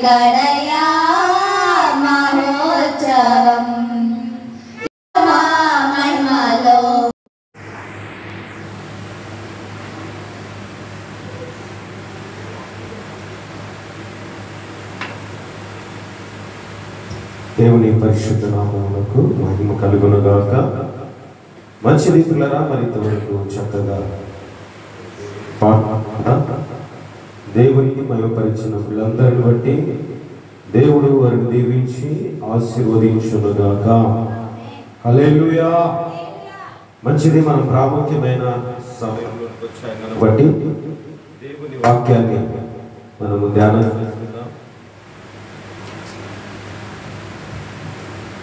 కడయా మహోత్సవం మహిమలో. దేవుని పరిశుద్ధ నామమునకు మహిమ కలుగునుగాక. మంచిది పిల్లరా, మరి ఇంతవరకు చక్కగా దేవునికి మహిమపరిచిన పిల్లలందరిని బట్టి దేవుడు వారిని దీవించి ఆశీర్వదించునుగాక. హల్లెలూయా. మంచిది, మనం ప్రాముఖ్యమైన సమయంలోకి వచ్చాయి బట్టి దేవుని వాక్యాన్ని మనము ధ్యానం చేసుకుందాం.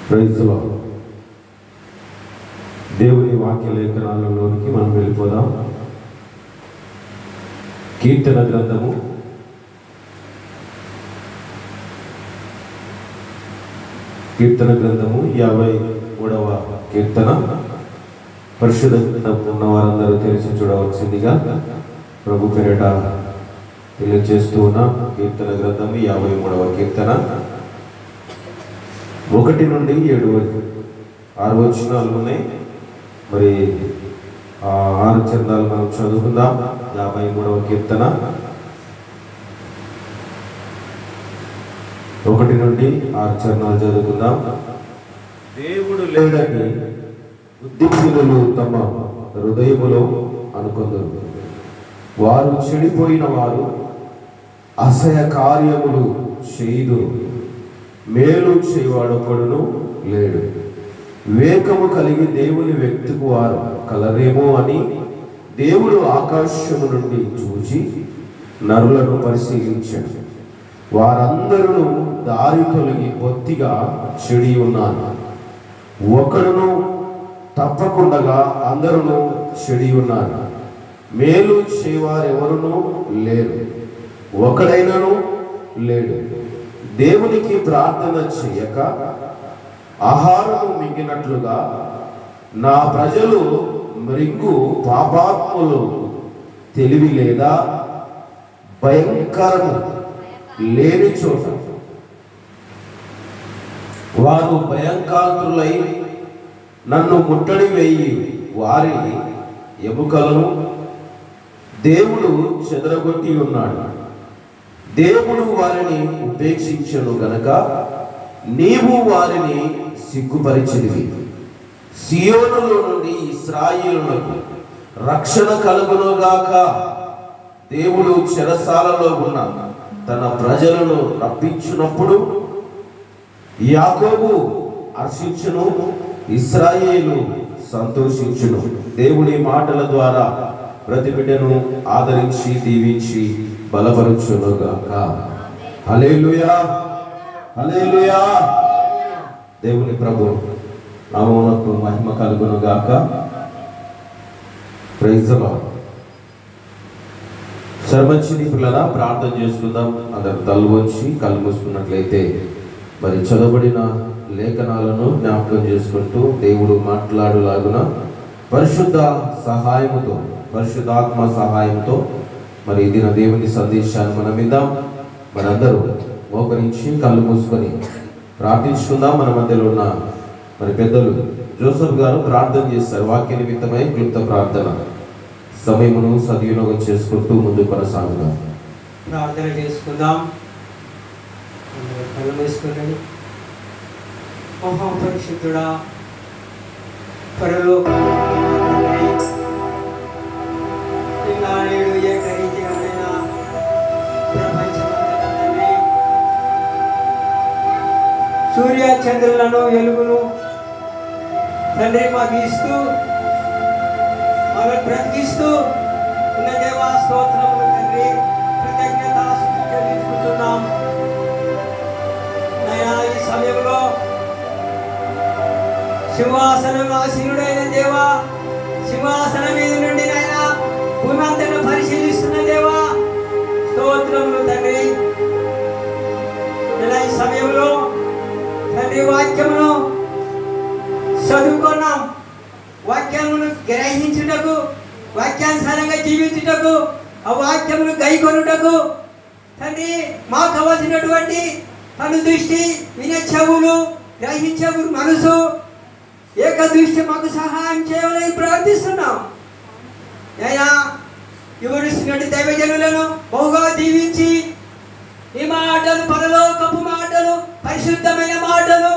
Praise Lord. దేవుని వాక్య లేఖనాలలోనికి మనం వెళ్ళిపోదాం. కీర్తన గ్రంథము 53వ కీర్తన. పరిశుద్ధ గ్రంథం ఉన్న వారందరూ తెలిసి చూడవలసిందిగా ప్రభు పేరిట తెలియజేస్తూ ఉన్న కీర్తన గ్రంథము 53వ కీర్తన 1 నుండి 7 వరకు 6 వచనాలు ఉన్నాయి. మరి ఆ 6 చరణాలు మనం చదువుకుందాం. 53వ కీర్తన 1 నుండి 6 చరణాలు చదువుకుందాం. దేవుడు లేడని బుద్ధిహీనులు తమ హృదయములో అనుకొందురు. వారు చెడిపోయిన వారు అసహ్య కార్యములు చేయుదురు. మేలు చేయవాడొకడును లేడు. వివేకము కలిగి దేవుని వ్యక్తికి వారు కలరేమో అని దేవుడు ఆకాశము నుండి చూచి నరులను పరిశీలించాడు. వారందరూ దారి తొలగి బొత్తిగా చెడి ఉన్నారు. ఒకడును తప్పకుండా అందరూ చెడి ఉన్నారు. మేలు చేయవారెవరునూ లేరు, ఒకడైనను లేడు. దేవునికి ప్రార్థన చేయక ఆహారము మింగినట్లుగా నా ప్రజలు మృంగు పాపాత్ములు. తెలివి లేదా భయంకరము లేని చోట వారు భయంకరులై నన్ను ముట్టడి వేయి వారి ఎముకలను దేవుడు చెదరగొట్టి ఉన్నాడు. దేవుడు వారిని ఉపేక్షించను గనక నీవు వారిని సిగ్గుపరిచితివి. సియోనులో నుండి ఇశ్రాయేలునకు రక్షణ కలుగునుగాక. దేవుడు చెరసాలలో ఉన్న తన ప్రజలను రప్పించినప్పుడు యాకోబు హర్షించును, ఇశ్రాయేలు సంతోషించును. దేవుని మాటల ద్వారా ప్రతి బిడ్డను ఆదరించి దీవించి బలపరుచునుగాక. హల్లెలూయా, హల్లెలూయా. దేవుని ప్రభు నామమునకు మహిమ కలుగునుగాక. Praise the Lord. సర్వశక్తి పిల్లరా, ప్రార్థన చేసుకుందాం. అందరు తల వంచి కళ్ళు మూసుకున్నట్లయితే మరి చదవబడిన లేఖనాలను జ్ఞాపకం చేసుకుంటూ దేవుడు మాట్లాడులాగున పరిశుద్ధ సహాయముతో, పరిశుద్ధాత్మ సహాయంతో మరి దిన దేవుని సందేశాన్ని మనం విందాం. మనందరూ మోకరించి కళ్ళు మూసుకొని ప్రార్థించుకుందాం. మన మధ్యలో ఉన్న మరి పెద్దలు జోసెఫ్ గారు ప్రార్థన చేస్తారు. వాక్య నిమిత్తమై క్లుప్త ప్రార్థన సమయమును సద్వినియోగం చేసుకుంటూ ముందు కొనసాగుదాం. ప్రార్థన చేసుకుందాం. కళ్ళు మూసుకుని మహాపరిశుద్ధుడా, పరలోక సూర్య చంద్రులను వెలుగును తండ్రి మాకు ఇస్తూ మనల్ని బ్రతికిస్తూ ఉన్న దేవా స్తోత్రములు తండ్రి, కృతజ్ఞతాస్తుతులు చెల్లించుకుంటున్నాం. నయా ఈ సమయంలో సింహాసనం ఆసీనుడైన దేవా, సింహాసనం మీద నుండి నాయనా భూమి అంతను పరిశీలిస్తున్న దేవా స్తోత్రములు తండ్రి. ఈ సమయంలో తండ్రి వాక్యమును చదువుకున్నాం. వాక్యమును గ్రహించుటకు, వాక్యానుసారంగా జీవించుటకు, ఆ వాక్యమును గైకొనుటకు తండ్రి తండ్రి మాకు కావాల్సినటువంటి కను దృష్టి, వినే చెవులు, గ్రహించే మనసు, ఏక దృష్టి మాకు సహాయం చేయాలని ప్రార్థిస్తున్నాం. అయినా వివరిస్తున్నట్టు దైవజనులను బహుగా దీవించి ఈ మాటలు, పరలోకపు మాటలు, పరిశుద్ధమైన మాటలు,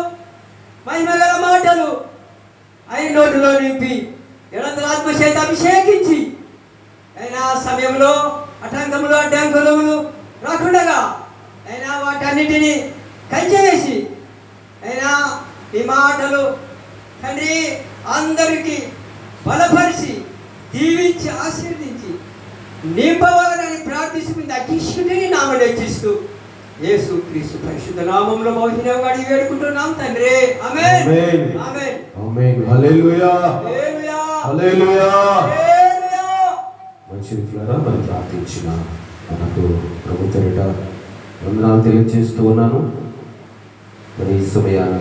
మహిమగల మాటలు ఆయన నోటిలో నింపి నిరంతర ఆత్మచేత అభిషేకించి అయినా సమయంలో అటంకములు, అడ్డంకులు రాకుండగా అయినా వాటన్నిటినీ కంచెవేసి అయినా ఈ మాటలు తండ్రి అందరికీ బలపరిచి దీవించి ఆశీర్వదించి నింపవాలని ప్రార్థిస్తుంది. అఖిష్యుడిని నామం హెచ్చిస్తూ యేసు క్రీస్తు పరిశుద్ధ నామంలో బహుశా అడిగి వేడుకుంటున్నాం తండ్రి. ఆమేన్ ఆమేన్ ఆమేన్. హల్లెలూయా హల్లెలూయా హల్లెలూయా. హల్లెలూయా. మంచిగా మరి ప్రార్థించిన మనకు ప్రభు పేరిట వందనాలు తెలియజేస్తూ ఉన్నాను. మరి ఈ సమయాన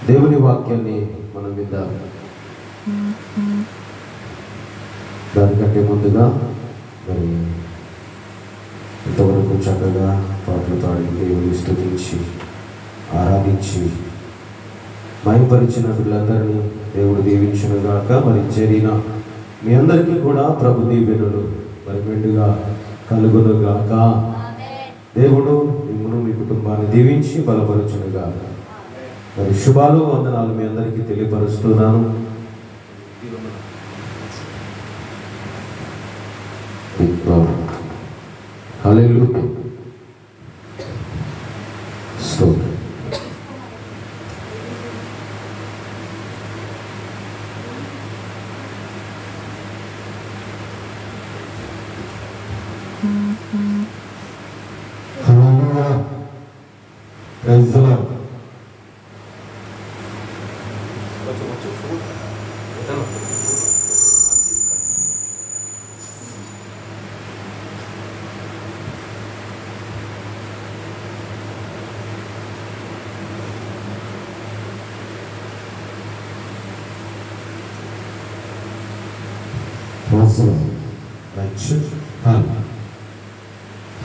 దేవుని వాక్యాన్ని మనం విందాం. దానికంటే ముందుగా మరి ఇంతవరకు చక్కగా పాటలు పాడి దేవుని స్తుతించి ఆరాధించి మహిమపరిచిన వీళ్ళందరినీ దేవుడు దీవించునుగాక. మరి చేరిన మీ అందరికీ కూడా ప్రభు దీవెనలు మరి మెండుగా కలుగునుగాక. దేవుడు మిమ్మల్ని మీ కుటుంబాన్ని దీవించి బలపరచునుగాక. మరి శుభాలు వందనాలు మీ అందరికీ తెలియపరుస్తున్నాను. హల్లెలూయా. స్తోత్రం. Hallelujah. Praise the Lord.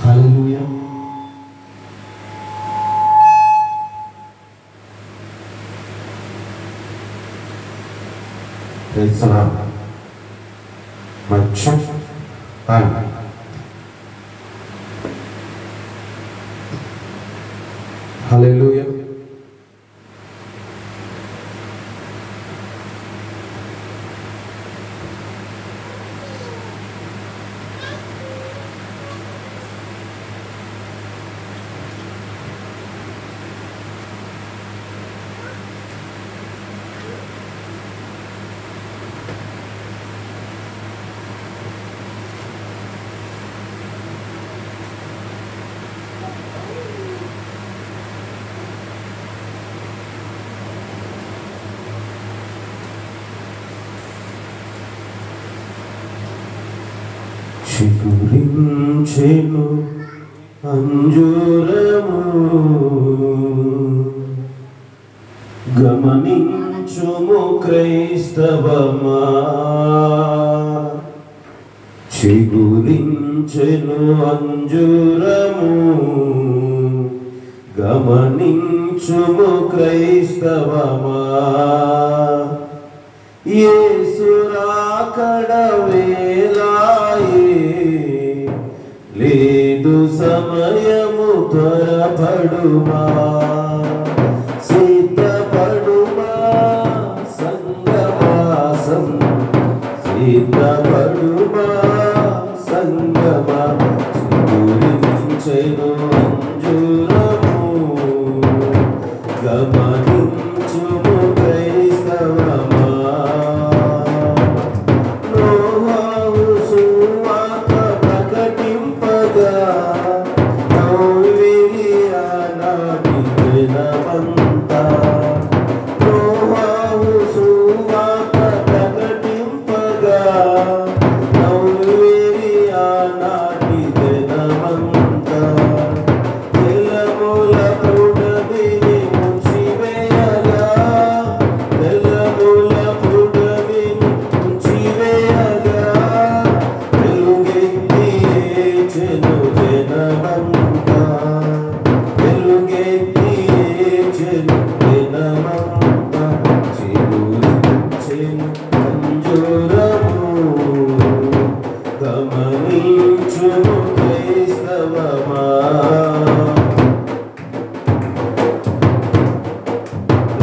Hallelujah. Praise the Lord. మంచి హల్లెలూయా. చిగురించెను అంజూరము గమనించుము క్రైస్తవమా. చిగురించెను అంజూరము గమనించుము క్రైస్తవమా. యేసు రాకడ వేళాయే లేదు సమయము త్వరపడుమా. సిద్ధపడుమా సంగమాసం సిద్ధపడుమా సంగమా. చిగురించెను అంజూరము గమనించుము క్రైస్తవమా. నోవాహు సువార్త ప్రకటింపగా నవ్విరి ఆనాటి దినమంతా. నోవాహు సువార్త ప్రకటింపగా నవ్విరి ఆనాటి దినమంతా. జలముల పుడమిని ముంచి కరుణించుము క్రైస్తవమా.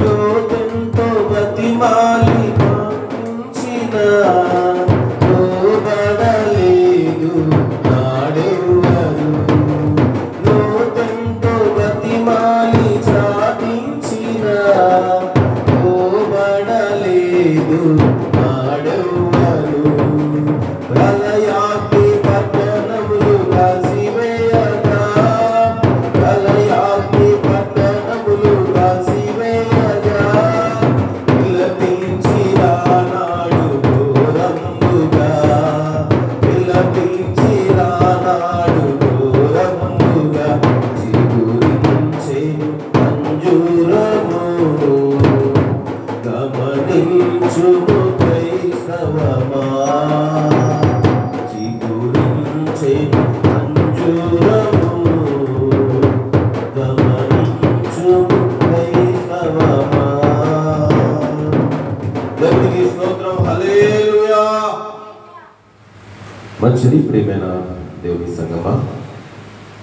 లోకంతో బతిమాలి పంచిన లోబడలేదు నాడెవ్వరు. లోకంతో బతిమాలి సాధించిన లోబడలేదు నాడెవ్వరు. ప్రళయాగ్ని పట్టణములు కాల్చివేయగా, ప్రళయాగ్ని పట్టణములు కాల్చివేయగా, విలపించిరానాడు ఘోరముగా, విలపించిరానాడు ఘోరముగా. చిగురించెను అంజూరము గమనించుము క్రైస్తవమా. చిగురించెను అంజూరము గమనించుము క్రైస్తవమా. దేవునికి స్తోత్రం. హల్లెలూయా. మంచిది ప్రియమైన దేవుని సంగమా,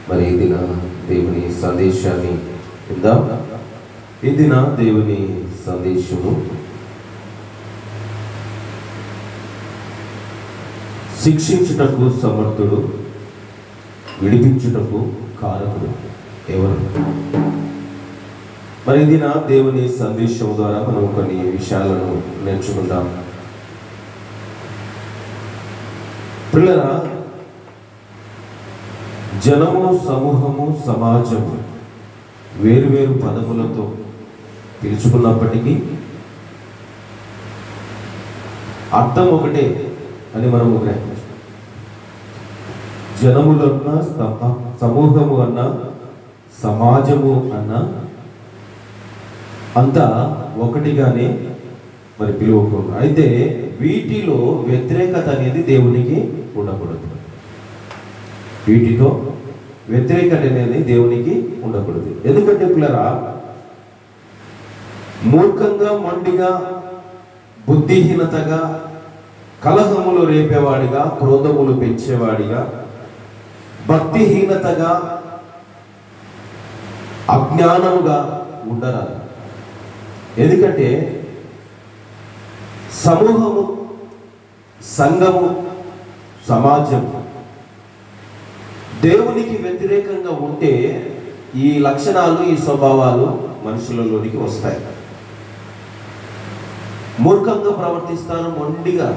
మరి ఈ దిన దేవుని సందేశాన్ని విందాం. ఈ దిన దేవుని సందేశము శిక్షించుటకు సమర్థుడు, విడిపించుటకు కారకుడు ఎవరు? మరి ఇది నా దేవుని సందేశం ద్వారా మనం కొన్ని విషయాలను నేర్చుకుందాం. పిల్లరా, జనము, సమూహము, సమాజము వేరువేరు పదములతో పిలుచుకున్నప్పటికీ అర్థం ఒకటే అని మనము గ్రహించాం. జనములన్నా, సమూహము అన్నా, సమాజము అన్నా అంతా ఒకటిగానే మరి పిలువకూడదు. అయితే వీటిలో వ్యతిరేకత అనేది దేవునికి ఉండకూడదు. వీటితో వ్యతిరేకత అనేది దేవునికి ఉండకూడదు. ఎందుకంటే పిల్లరా, మూర్ఖంగా, మొండిగా, బుద్ధిహీనతగా, కలహములు రేపేవాడిగా, క్రోధములు పెంచేవాడిగా, భక్తిహీనతగా, అజ్ఞానముగా ఉండరాదు. ఎందుకంటే సమూహము, సంఘము, సమాజము దేవునికి వ్యతిరేకంగా ఉంటే ఈ లక్షణాలు, ఈ స్వభావాలు మనుషులలోనికి వస్తాయి. మూర్ఖంగా ప్రవర్తిస్తారు, మొండిగా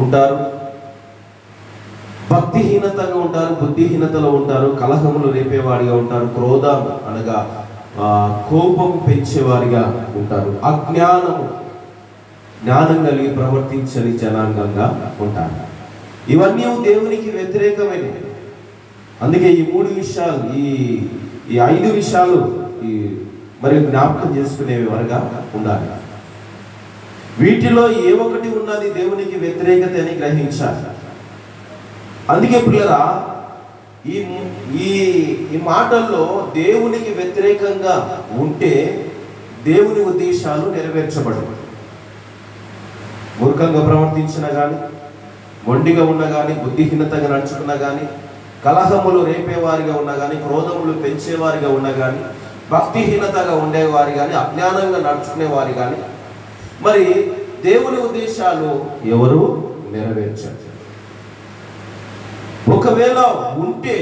ఉంటారు, భక్తిహీనతగా ఉంటారు, బుద్ధిహీనతలో ఉంటారు, కలహములు రేపేవాడిగా ఉంటారు, క్రోధం అనగా కోపం పెంచేవారిగా ఉంటారు, అజ్ఞానము, జ్ఞానం కలిగి ప్రవర్తించని జనాంగంగా ఉంటారు. ఇవన్నీ దేవునికి వ్యతిరేకమైనవి. అందుకే ఈ 3 విషయాలు, ఈ 5 విషయాలు మరి జ్ఞాపకం చేసుకునేవి వరగా ఉండాలి. వీటిలో ఏ ఒకటి ఉన్నది దేవునికి వ్యతిరేకత అని గ్రహించాలి. అందుకే పిల్లరా, ఈ మాటల్లో దేవునికి వ్యతిరేకంగా ఉంటే దేవుని ఉద్దేశాలు నెరవేర్చబడవు. మూర్ఖంగా ప్రవర్తించినా కానీ, మొండిగా ఉన్నా కానీ, బుద్ధిహీనతగా నడుచుకున్నా కానీ, కలహములు రేపేవారిగా ఉన్నా కానీ, క్రోధములు పెంచేవారిగా ఉన్నా కానీ, భక్తిహీనతగా ఉండేవారి కానీ, అజ్ఞానంగా నడుచుకునేవారి కానీ, మరి దేవుని ఉద్దేశాలు ఎవరు నెరవేర్చారు. ఒకవేళ ఉంటే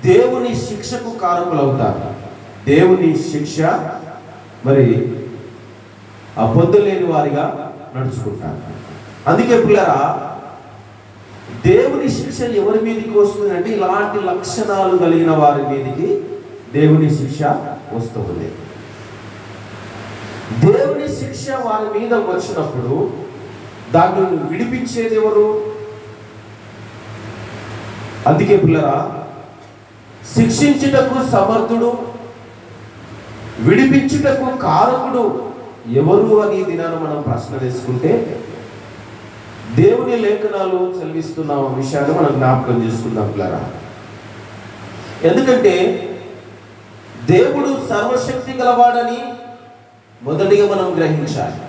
దేవుని శిక్షకు కారకులవుతారు. దేవుని శిక్ష మరి పొందలేని వారిగా నడుచుకుంటారు. అందుకే పిల్లరా, దేవుని శిక్ష ఎవరి మీదకి వస్తుందంటే ఇలాంటి లక్షణాలు కలిగిన వారి మీదకి దేవుని శిక్ష వస్తుంది. దేవుని శిక్ష వారి మీద వచ్చినప్పుడు దాన్ని విడిపించేది ఎవరు? అందుకే పిల్లరా, శిక్షించుటకు సమర్థుడు, విడిపించుటకు కారకుడు ఎవరు అని దినాన్ని మనం ప్రశ్న వేసుకుంటే దేవుని లేఖనాలు చదివిస్తున్న విషయాన్ని మనం జ్ఞాపకం చేసుకుందాం పిల్లరా. ఎందుకంటే దేవుడు సర్వశక్తి గలవాడని మొదటిగా మనం గ్రహించాలి.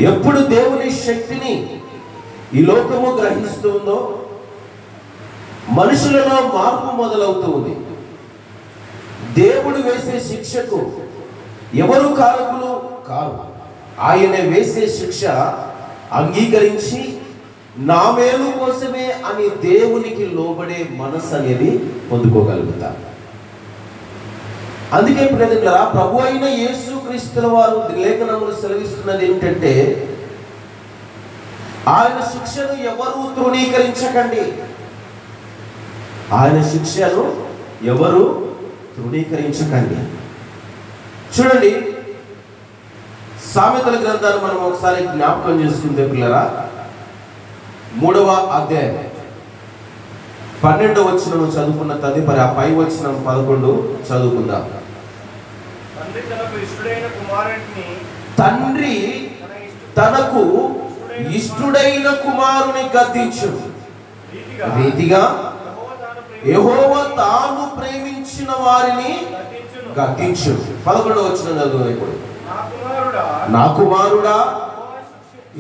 ఎప్పుడు దేవుని శక్తిని ఈ లోకము గ్రహిస్తుందో మనుషులలో మార్పు మొదలవుతూ ఉంది. దేవుడు వేసే శిక్షకు ఎవరు కారకులు కారు. ఆయన వేసే శిక్ష అంగీకరించి నా మేలు కోసమే అని దేవునికి లోబడే మనసు అనేది పొందుకోగలుగుతారు. అందుకే ప్రియమిత్రులారా, ప్రభు అయిన యేసుక్రీస్తుల వారు లేఖనములు సెలవిస్తున్నది ఏంటంటే, ఆయన శిక్షను ఎవరు తృణీకరించకండి. ఆయన శిక్షను ఎవరు తృణీకరించకండి. చూడండి, సామెతల గ్రంథాన్ని మనం ఒకసారి జ్ఞాపకం చేసుకుంటే పిల్లరా, 3వ అధ్యాయం 12వ వచనం చదువుకున్న తదుపరి ఆ పై వచనం 11 చదువుకుందాం. తండ్రి తనకు ఇష్టుడైన కుమారుని గద్దించు రీతిగా యెహోవా తాను ప్రేమించిన వారిని గద్దించు. 11వ వచనం చదువు. ఇప్పుడు నా కుమారుడా,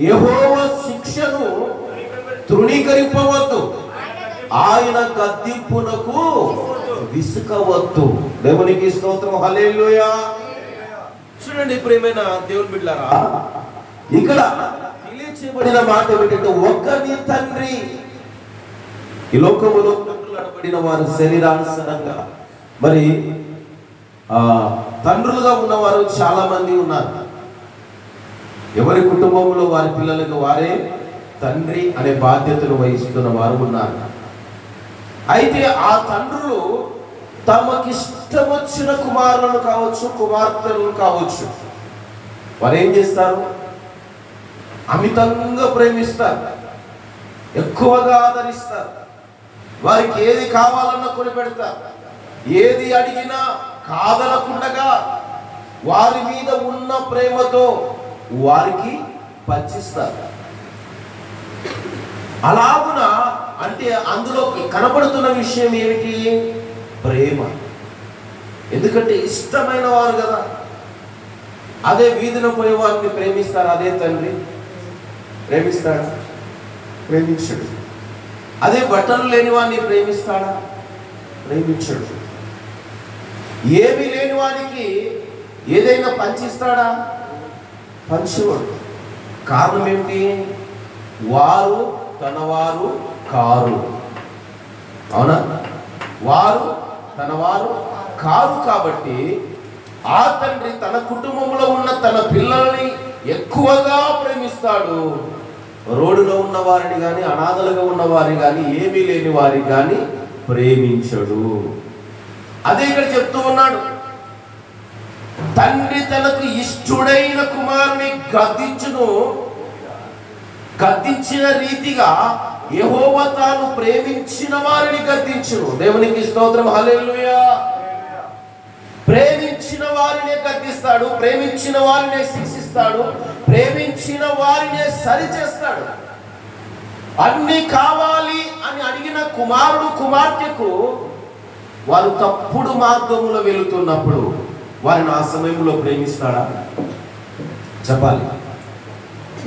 యెహోవా శిక్షను తృణీకరింపవద్దు, ఆయన గద్దింపునకు విసుకవద్దు. దేవునికి స్తోత్రం, హల్లెలూయా. చూడండి ప్రియమైన దేవుని బిడ్డలారా, ఇక్కడ తెలియచేయబడిన మాట ఏమిటంటే, ఒక్కని తండ్రి. ఈ లోకములో తండ్రులనబడిన వారు శరీరానుసారంగా మరి తండ్రులుగా ఉన్నవారు చాలా మంది ఉన్నారు. ఎవరి కుటుంబంలో వారి పిల్లలకు వారే తండ్రి అనే బాధ్యతను వహిస్తున్న వారు ఉన్నారు. అయితే ఆ తండ్రులు తమకిష్టం వచ్చిన కుమారులను కావచ్చు, కుమార్తెలను కావచ్చు, వారు ఏం చేస్తారు? అమితంగా ప్రేమిస్తారు, ఎక్కువగా ఆదరిస్తారు. వారికి ఏది కావాలన్నా కొనిపెడతారు. ఏది అడిగినా కాదనకుండగా వారి మీద ఉన్న ప్రేమతో వారికి పంచిస్తారు. అలాగున అంటే అందులో కనబడుతున్న విషయం ఏమిటి? ప్రేమ. ఎందుకంటే ఇష్టమైన వారు కదా. అదే వీధిన పోయే వారిని ప్రేమిస్తారు అదే తండ్రి? ప్రేమిస్తాడా? ప్రేమించడు. అదే బట్టలు లేని వాడిని ప్రేమిస్తాడా? ప్రేమించడు. ఏమీ లేని వానికి ఏదైనా పంచిస్తాడా? పంచువాడు. కారణం ఏమిటి? వారు తనవారు కారు. అవునా? వారు తనవారు కారు. కాబట్టి ఆ తండ్రి తన కుటుంబంలో ఉన్న తన పిల్లల్ని ఎక్కువగా ప్రేమిస్తాడు. రోడ్డులో ఉన్న వారిని కానీ, అనాథలుగా ఉన్న వారిని కానీ, ఏమీ లేని వారిని కానీ ప్రేమించడు. అదే ఇక్కడ చెప్తూ ఉన్నాడు, తండ్రి తనకు ఇష్టుడైన కుమారుని గద్దించును, గద్దించిన రీతిగా యెహోవా తాను ప్రేమించిన వారిని గద్దించును. దేవునికి స్తోత్రం, హల్లెలూయా. ప్రేమించిన వారినే గద్దిస్తాడు, ప్రేమించిన వారినే శిక్షిస్తాడు, ప్రేమించిన వారినే సరిచేస్తాడు. అన్ని కావాలి అని అడిగిన కుమారుడు కుమార్తెకు వారు తప్పుడు మార్గంలో వెళుతున్నప్పుడు వారిని ఆ సమయంలో ప్రేమిస్తాడా? చెప్పాలి.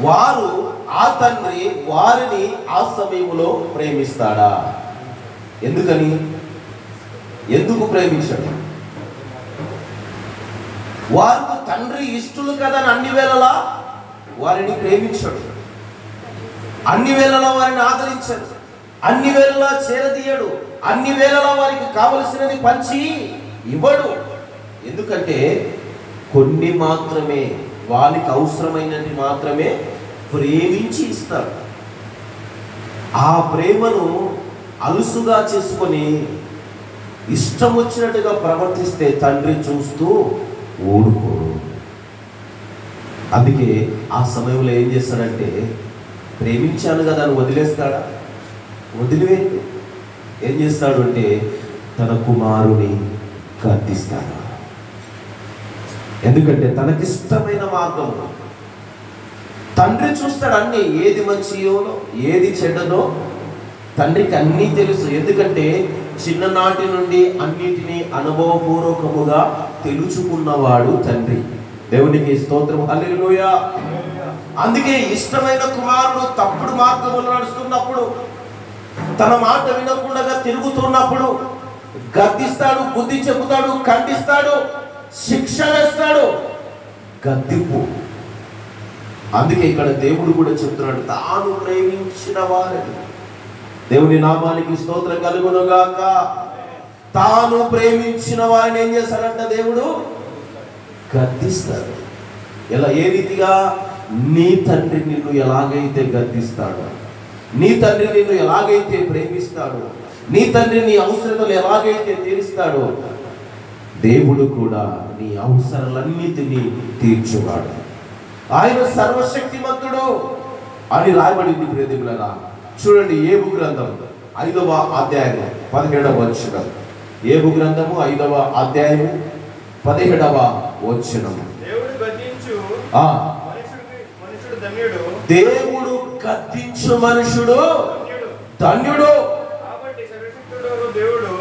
వారు ఆ తండ్రి వారిని ఆ సమయంలో ప్రేమిస్తాడా? ఎందుకని? ఎందుకు ప్రేమించాడు? వారు తండ్రి ఇష్టలు కదా అని అన్ని వేళలా వారిని ప్రేమించాడు, అన్ని వేళలా వారిని ఆదరించాడు, అన్ని వేళలా చేరదీయడు, అన్ని వేళలా వారికి కావలసినది పంచి ఇవ్వడు. ఎందుకంటే కొన్ని మాత్రమే, వారికి అవసరమైనది మాత్రమే ప్రేమించి ఇస్తాడు. ఆ ప్రేమను అలుసుగా చేసుకొని ఇష్టం వచ్చినట్టుగా ప్రవర్తిస్తే తండ్రి చూస్తూ ఊడుకోడు. అందుకే ఆ సమయంలో ఏం చేస్తాడంటే, ప్రేమించాను కదా అని వదిలేస్తాడా? వదిలివేయండి. ఏం చేస్తాడు అంటే తన కుమారుని గద్దిస్తాడు. ఎందుకంటే తనకిష్టమైన మార్గం తండ్రి చూస్తాడు. అన్ని ఏది మంచియోనో ఏది చెడ్డనో తండ్రికి అన్నీ తెలుసు. ఎందుకంటే చిన్ననాటి నుండి అన్నిటినీ అనుభవపూర్వకముగా తెలుసుకున్నవాడు తండ్రి. దేవునికి స్తోత్రం, హల్లెలూయా. అందుకే ఇష్టమైన కుమారుడు తప్పుడు మార్గంలో నడుస్తున్నప్పుడు, తన మాట వినకుండా తిరుగుతున్నప్పుడు గద్దిస్తాడు, బుద్ధి చెబుతాడు, ఖండిస్తాడు, శిక్ష వేస్తాడు. గద్దింపు. అందుకే ఇక్కడ దేవుడు కూడా చెప్తున్నాడు, తాను ప్రేమించిన వారిని, దేవుని నామానికి స్తోత్రం కలుగునుగాక, తాను ప్రేమించిన వారిని ఏం చేస్తాడంట దేవుడు? గద్దిస్తాడు. ఎలా? ఏ రీతిగా? నీ తండ్రి నిన్ను ఎలాగైతే గద్దిస్తాడో, నీ తండ్రి నిన్ను ఎలాగైతే ప్రేమిస్తాడో, నీ తండ్రి నీ అవసరతలు ఎలాగైతే తీరుస్తాడో, దేవుడు కూడా నీ అవసరాలన్నిటినీ తీర్చువాడు. ఆయన సర్వశక్తిమంతుడు అని రాయబడింది ప్రియదేవులారా. చూడండి, ఏబు గ్రంథం 5వ అధ్యాయం 17వ వచనం. ఏబు గ్రంథము 5వ అధ్యాయం 17వ వచనం. దేవుడు గద్దించు మనుషుడు ధన్యుడు.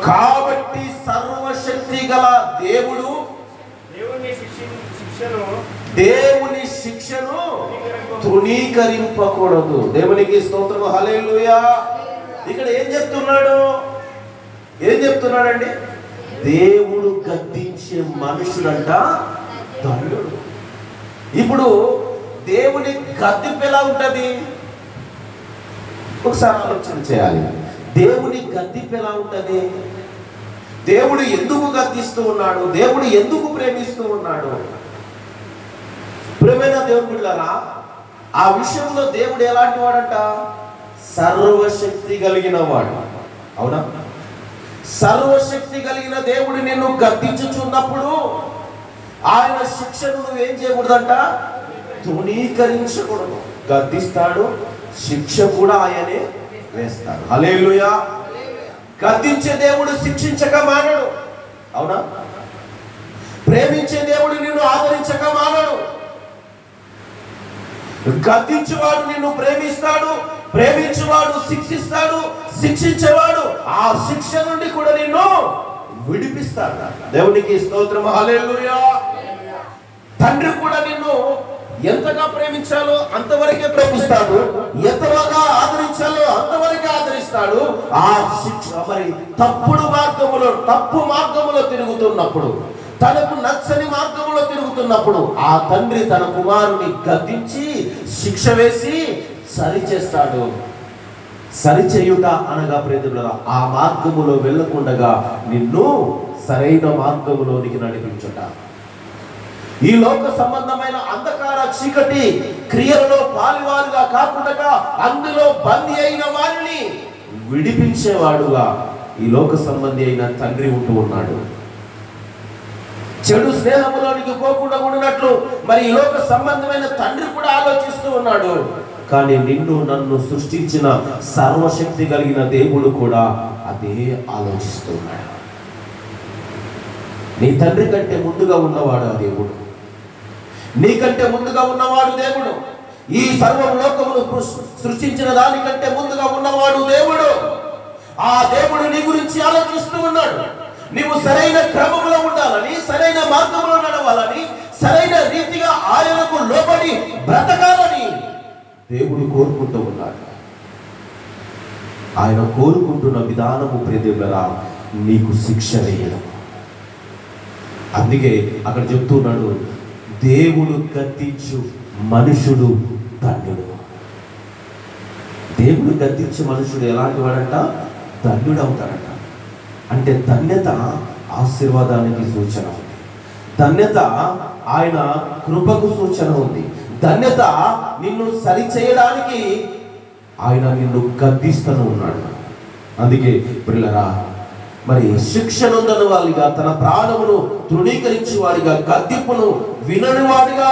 కాబట్టి సర్వశక్తి గల దేవుడు దేవుని శిక్షను తృణీకరింపకూడదు. దేవునికి స్తోత్రం, హల్లెలూయా. ఇక్కడ ఏం చెప్తున్నాడండి? దేవుడు గద్దించే మనుషుడంట ధన్యుడు. ఇప్పుడు దేవుని గద్దింపు ఎలా ఉంటది? ఒకసారి ఆలోచన చేయాలి. దేవుని గద్దింపు ఎలా ఉంటది? దేవుడు ఎందుకు గద్దిస్తూ ఉన్నాడు? దేవుడు ఎందుకు ప్రేమిస్తూ ఉన్నాడు? ప్రేమైన దేవుని బిడ్డలారా, ఆ విషయంలో దేవుడు ఎలాంటి వాడంట? సర్వశక్తి కలిగిన వాడు. అవునా? సర్వశక్తి కలిగిన దేవుడు నిన్ను గద్దించుచున్నప్పుడు ఆయన శిక్షను నువ్వేం చేయకూడదంట? తృణీకరించకూడదు. గద్దిస్తాడు, శిక్ష కూడా ఆయనే వేస్తాడు. హల్లెలూయా. గద్దించే దేవుడు శిక్షించక మానడు. అవునా? ప్రేమించే దేవుడు నిన్ను ఆదరించక మానడు. గద్దించేవాడు నిన్ను ప్రేమిస్తాడు, ప్రేమించేవాడు శిక్షిస్తాడు, శిక్షించేవాడు ఆ శిక్ష నుండి కూడా నిన్ను విడిపిస్తాడు. దేవునికి స్తోత్రం, హల్లెలూయా. తండ్రి కూడా నిన్ను ఎంతగా ప్రేమించాలో అంతవరకే ప్రేమిస్తాడు, ఎంతగా ఆదరించాలో అంతవరకే ఆదరిస్తాడు. ఆ శిక్ష మరి తప్పు మార్గములో తిరుగుతున్నప్పుడు, తనకు నచ్చని మార్గంలో తిరుగుతున్నప్పుడు ఆ తండ్రి తన కుమారుని గద్దించి శిక్ష వేసి సరిచేస్తాడు. సరిచేయుట అనగా ప్రియదేవులారా, ఆ మార్గములో వెళ్ళకుండగా నిన్ను సరైన మార్గములోనికి నడిపించుట. ఈ లోక సంబంధమైన అంధకార చీకటి క్రియలలో పాలువారుగా కాకుండా అందులో బందీ అయిన వారిని విడిపించేవాడుగా ఈ లోక సంబంధి అయిన తండ్రి ఉంటూ ఉన్నాడు. చెడు స్నేహంలోనికి పోకుండా ఉండినట్లు మరి ఈ లోక సంబంధమైన తండ్రి కూడా ఆలోచిస్తూ ఉన్నాడు. కానీ నిన్ను నన్ను సృష్టించిన సర్వశక్తి కలిగిన దేవుడు కూడా అదే ఆలోచిస్తూ ఉన్నాడు. నీ తండ్రి కంటే ముందుగా ఉన్నవాడు ఆ దేవుడు, నీకంటే ముందుగా ఉన్నవాడు దేవుడు. ఈ సర్వ లోకమును సృష్టించిన దానికంటే ముందుగా ఉన్నవాడు దేవుడు. ఆ దేవుడు నీ గురించి ఆలోచిస్తూ ఉన్నాడు. నీవు సరైన క్రమంలో ఉండాలని, సరైన మార్గంలో నడవాలని, సరైన రీతిగా ఆయనకు లోబడి బ్రతకాలని దేవుడు కోరుకుంటూ ఉన్నాడు. ఆయన కోరుకుంటున్న విధానము ప్రియదేవులారా నీకు శిక్ష వేయడం. అందుకే అక్కడ చెప్తున్నాడు, దేవుడు గద్దించు మనుషుడు ధన్యుడు. దేవుడు గద్దించే మనుషుడు ఎలాంటి వాడంట? ధన్యుడు అవుతాడంట. అంటే ధన్యత ఆశీర్వాదానికి సూచన ఉంది, ధన్యత ఆయన కృపకు సూచన ఉంది, ధన్యత నిన్ను సరిచేయడానికి ఆయన నిన్ను గద్దిస్తూనే ఉన్నాడు. అందుకే ప్రియులారా, మరి శిక్షనొందని వాడిగా, తన ప్రాణమును తృణీకరించే వాడిగా, గద్దింపును వినని వాడిగా,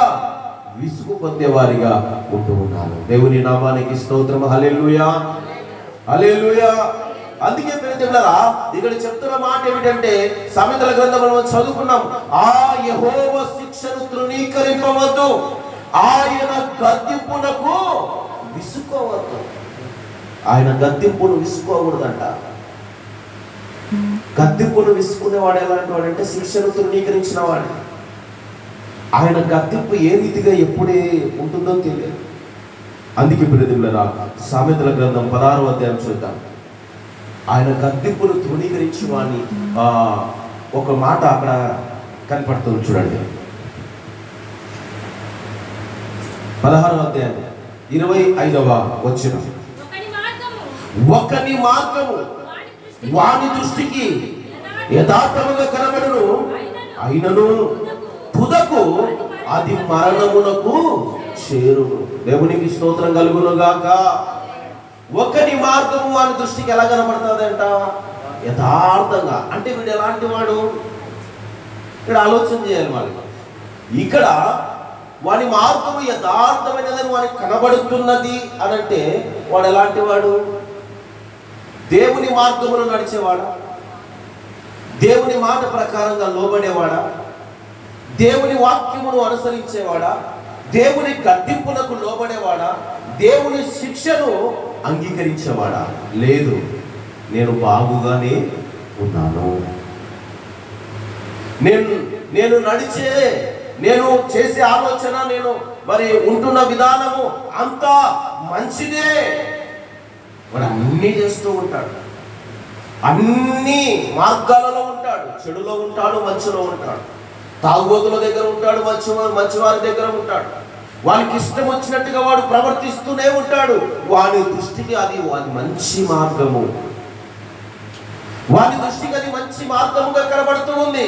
విసుగు పొందేవారిగా ఉంటూ ఉన్నారు. దేవుని నామానికి స్తోత్రం, హల్లెలూయా, హల్లెలూయా. అందుకే ప్రియదేవులారా ఇక్కడ చెప్తున్న మాట ఏమిటంటే, సామెతల గ్రంథంలో చదువుకున్నాం, ఆ యెహోవా శిక్షను తృణీకరింపవద్దు, ఆయన గద్దింపునకు విసుకోవద్దు. ఆయన గద్దింపును విసుకోకూడదంట. గద్దింపును విసుకునేవాడు ఎలాంటి వాడంటే శిక్షను తృణీకరించిన వాడు. ఆయన గద్దింపు ఏ రీతిగా ఎప్పుడే ఉంటుందో తెలియదు. అందుకే ప్రియమిత్రులారా, సామెతల గ్రంథం 16వ అధ్యాయం చూద్దాం. ఆయన గద్దింపును తృణీకరించి వాణ్ణి ఒక మాట అక్కడ కనపడుతుంది చూడండి. 16వ అధ్యాయం 25వ వచనం. ఒకని మార్గము వాని దృష్టికి యథార్థముగా కనబడును, అయినను తుదకు అది మరణమునకు చేరును. దేవునికి స్తోత్రం కలుగును గాక. ఒకని మార్గము వాని దృష్టికి ఎలా కనబడుతుందంట? యథార్థంగా. అంటే వీడు ఎలాంటి వాడు? ఇక్కడ ఆలోచన చేయాలి వాళ్ళు. ఇక్కడ వాని మార్గము యథార్థమైనదని వానికి కనబడుతున్నది అని అంటే వాడు ఎలాంటి వాడు? దేవుని మార్గములో నడిచేవాడా? దేవుని మాట ప్రకారంగా లోబడేవాడా? దేవుని వాక్యమును అనుసరించేవాడా? దేవుని గద్దింపులకు లోబడేవాడా? దేవుని శిక్షను అంగీకరించేవాడా? లేదు, నేను బాగుగానే ఉన్నాను, నేను చేసే ఆలోచన, నేను మరి ఉంటున్న విధానము అంతా మంచిదే. వాడు అన్నీ చేస్తూ ఉంటాడు, అన్ని మార్గాలలో ఉంటాడు. చెడులో ఉంటాడు, మంచిలో ఉంటాడు, తాగుబోతుల దగ్గర ఉంటాడు, మంచివారి దగ్గర ఉంటాడు. వానికి ఇష్టం వచ్చినట్టుగా వాడు ప్రవర్తిస్తూనే ఉంటాడు. వాని దృష్టికి అది మంచి మార్గము, వాని దృష్టికి అది మంచి మార్గముగా కనబడుతూ ఉంది.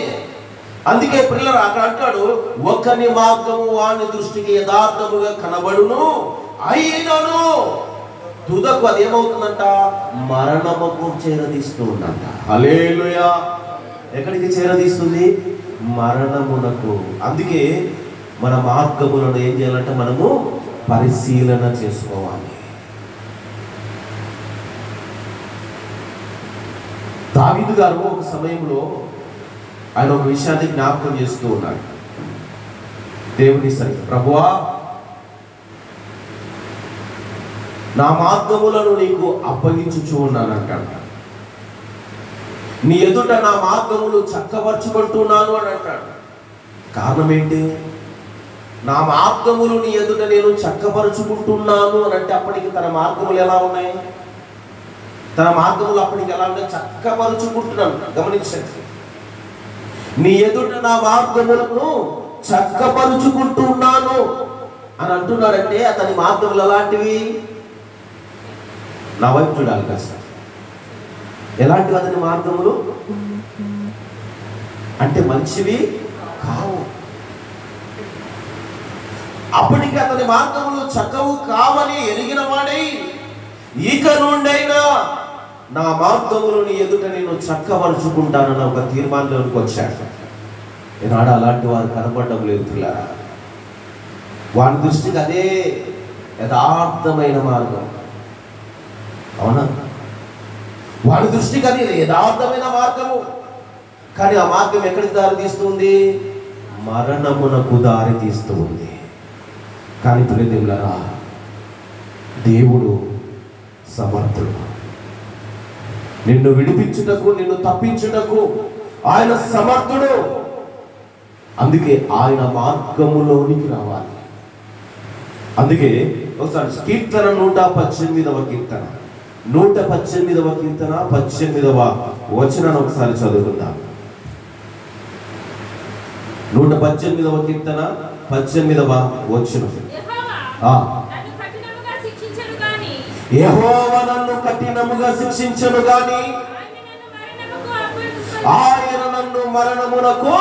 అందుకే పిల్లలు అక్కడ అంటాడు, ఒకని మార్గము వాని దృష్టికి యథార్థముగా కనబడును, అయినను తుదకు అది ఏమవుతుందంట? మరణముకు చేరదీస్తూ ఉందంట. హల్లెలూయా. ఎక్కడికి చేరదీస్తుంది? మరణమునకు. అందుకే మన మార్గములను ఏం చేయాలంటే మనము పరిశీలన చేసుకోవాలి. దావీదు గారు ఒక సమయంలో ఆయన ఒక విషయాన్ని జ్ఞాపకం చేస్తూ ఉన్నాడు. దేవుని సన్నిధిలో, ప్రభువా, నా మార్గములను నీకు అప్పగించుచూ ఉన్నానంటాడు. నీ ఎదుట నా మార్గములు చక్కబరుచుకుంటున్నాను అని అంటాడు. కారణం ఏంటి? నా మార్గములు నీ ఎదుట నేను చక్కబరుచుకుంటున్నాను అని అంటే అప్పటికి తన మార్గములు ఎలా ఉన్నాయి? తన మార్గములు అప్పటికి ఎలా ఉన్నాయి? చక్కబరుచుకుంటున్నాను. గమనించండి, నీ ఎదుట నా మార్గములను చక్కబరుచుకుంటున్నాను అని అంటున్నాడంటే అతని మార్గములు ఎలాంటివి? నా వైపు చూడాలి కాస్త. ఎలాంటివి అతని మార్గములు? అంటే మంచివి కావు. అప్పటికి అతని మార్గములు చక్కవు కావని ఎరిగిన వాడై ఇక నుండైనా నా మార్గములు నీ ఎదుట నేను చక్కబరుచుకుంటానన్న ఒక తీర్మానంలోకి వచ్చాడు. ఈనాడు అలాంటి వారు కనపడడం లేదు పిల్లరా. వాని దృష్టికి అదే యథార్థమైన మార్గం. అవునా? వాడి దృష్టికి అది యథార్థమైన మార్గము. కానీ ఆ మార్గం ఎక్కడికి దారి తీస్తుంది? మరణమునకు దారి తీస్తూ ఉంది. కానీ ప్రియదేవులారా, దేవుడు సమర్థుడు. నిన్ను విడిపించుటకు, నిన్ను తప్పించుటకు ఆయన సమర్థుడు. అందుకే ఆయన మార్గములోనికి రావాలి. అందుకే ఒకసారి కీర్తన 118వ కీర్తన 118వ కీర్తన 18వ వచనాన్ని ఒకసారి చదువుకుందాం. 118వ కీర్తన 18వ వచనం. యెహోవా నన్ను కఠినముగా శిక్షించెను గాని ఆయన నన్ను మరణమునకు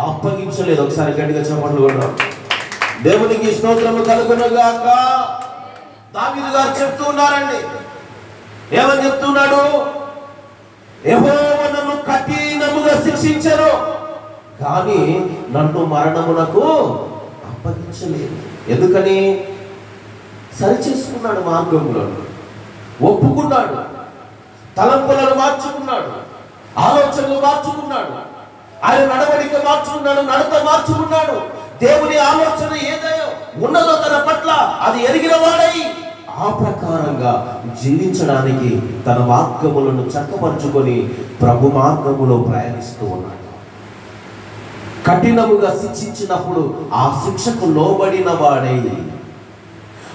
అప్పగించలేదు. ఒకసారి గట్టిగా చప్పట్లు కొడదాం. దేవునికి స్తోత్రము కలుగును గాక. దావీదు గారు చెప్తూ ఉన్నారండి. ఏమని చెప్తున్నాడు? యెహోవా నన్ను కఠినముగా శిక్షించెను కానీ నన్ను మరణమునకు అప్పగించలేదు. ఎందుకని? సరి చేసుకున్నాడు, మార్గంలో ఒప్పుకున్నాడు, తలంపులను మార్చుకున్నాడు, ఆలోచనలు మార్చుకున్నాడు, ఆయన నడవడిక మార్చుకున్నాడు, నడత మార్చుకున్నాడు. దేవుని ఆలోచన ఏదైనా ఉన్నదో తన పట్ల అది ఎరిగిన వాడై ఆ ప్రకారంగా జీవించడానికి తన మార్గములను చక్కపరుచుకొని ప్రభు మార్గములో ప్రయాణిస్తూ ఉన్నాడు. కఠినముగా శిక్షించినప్పుడు ఆ శిక్షకు లోబడిన వాడై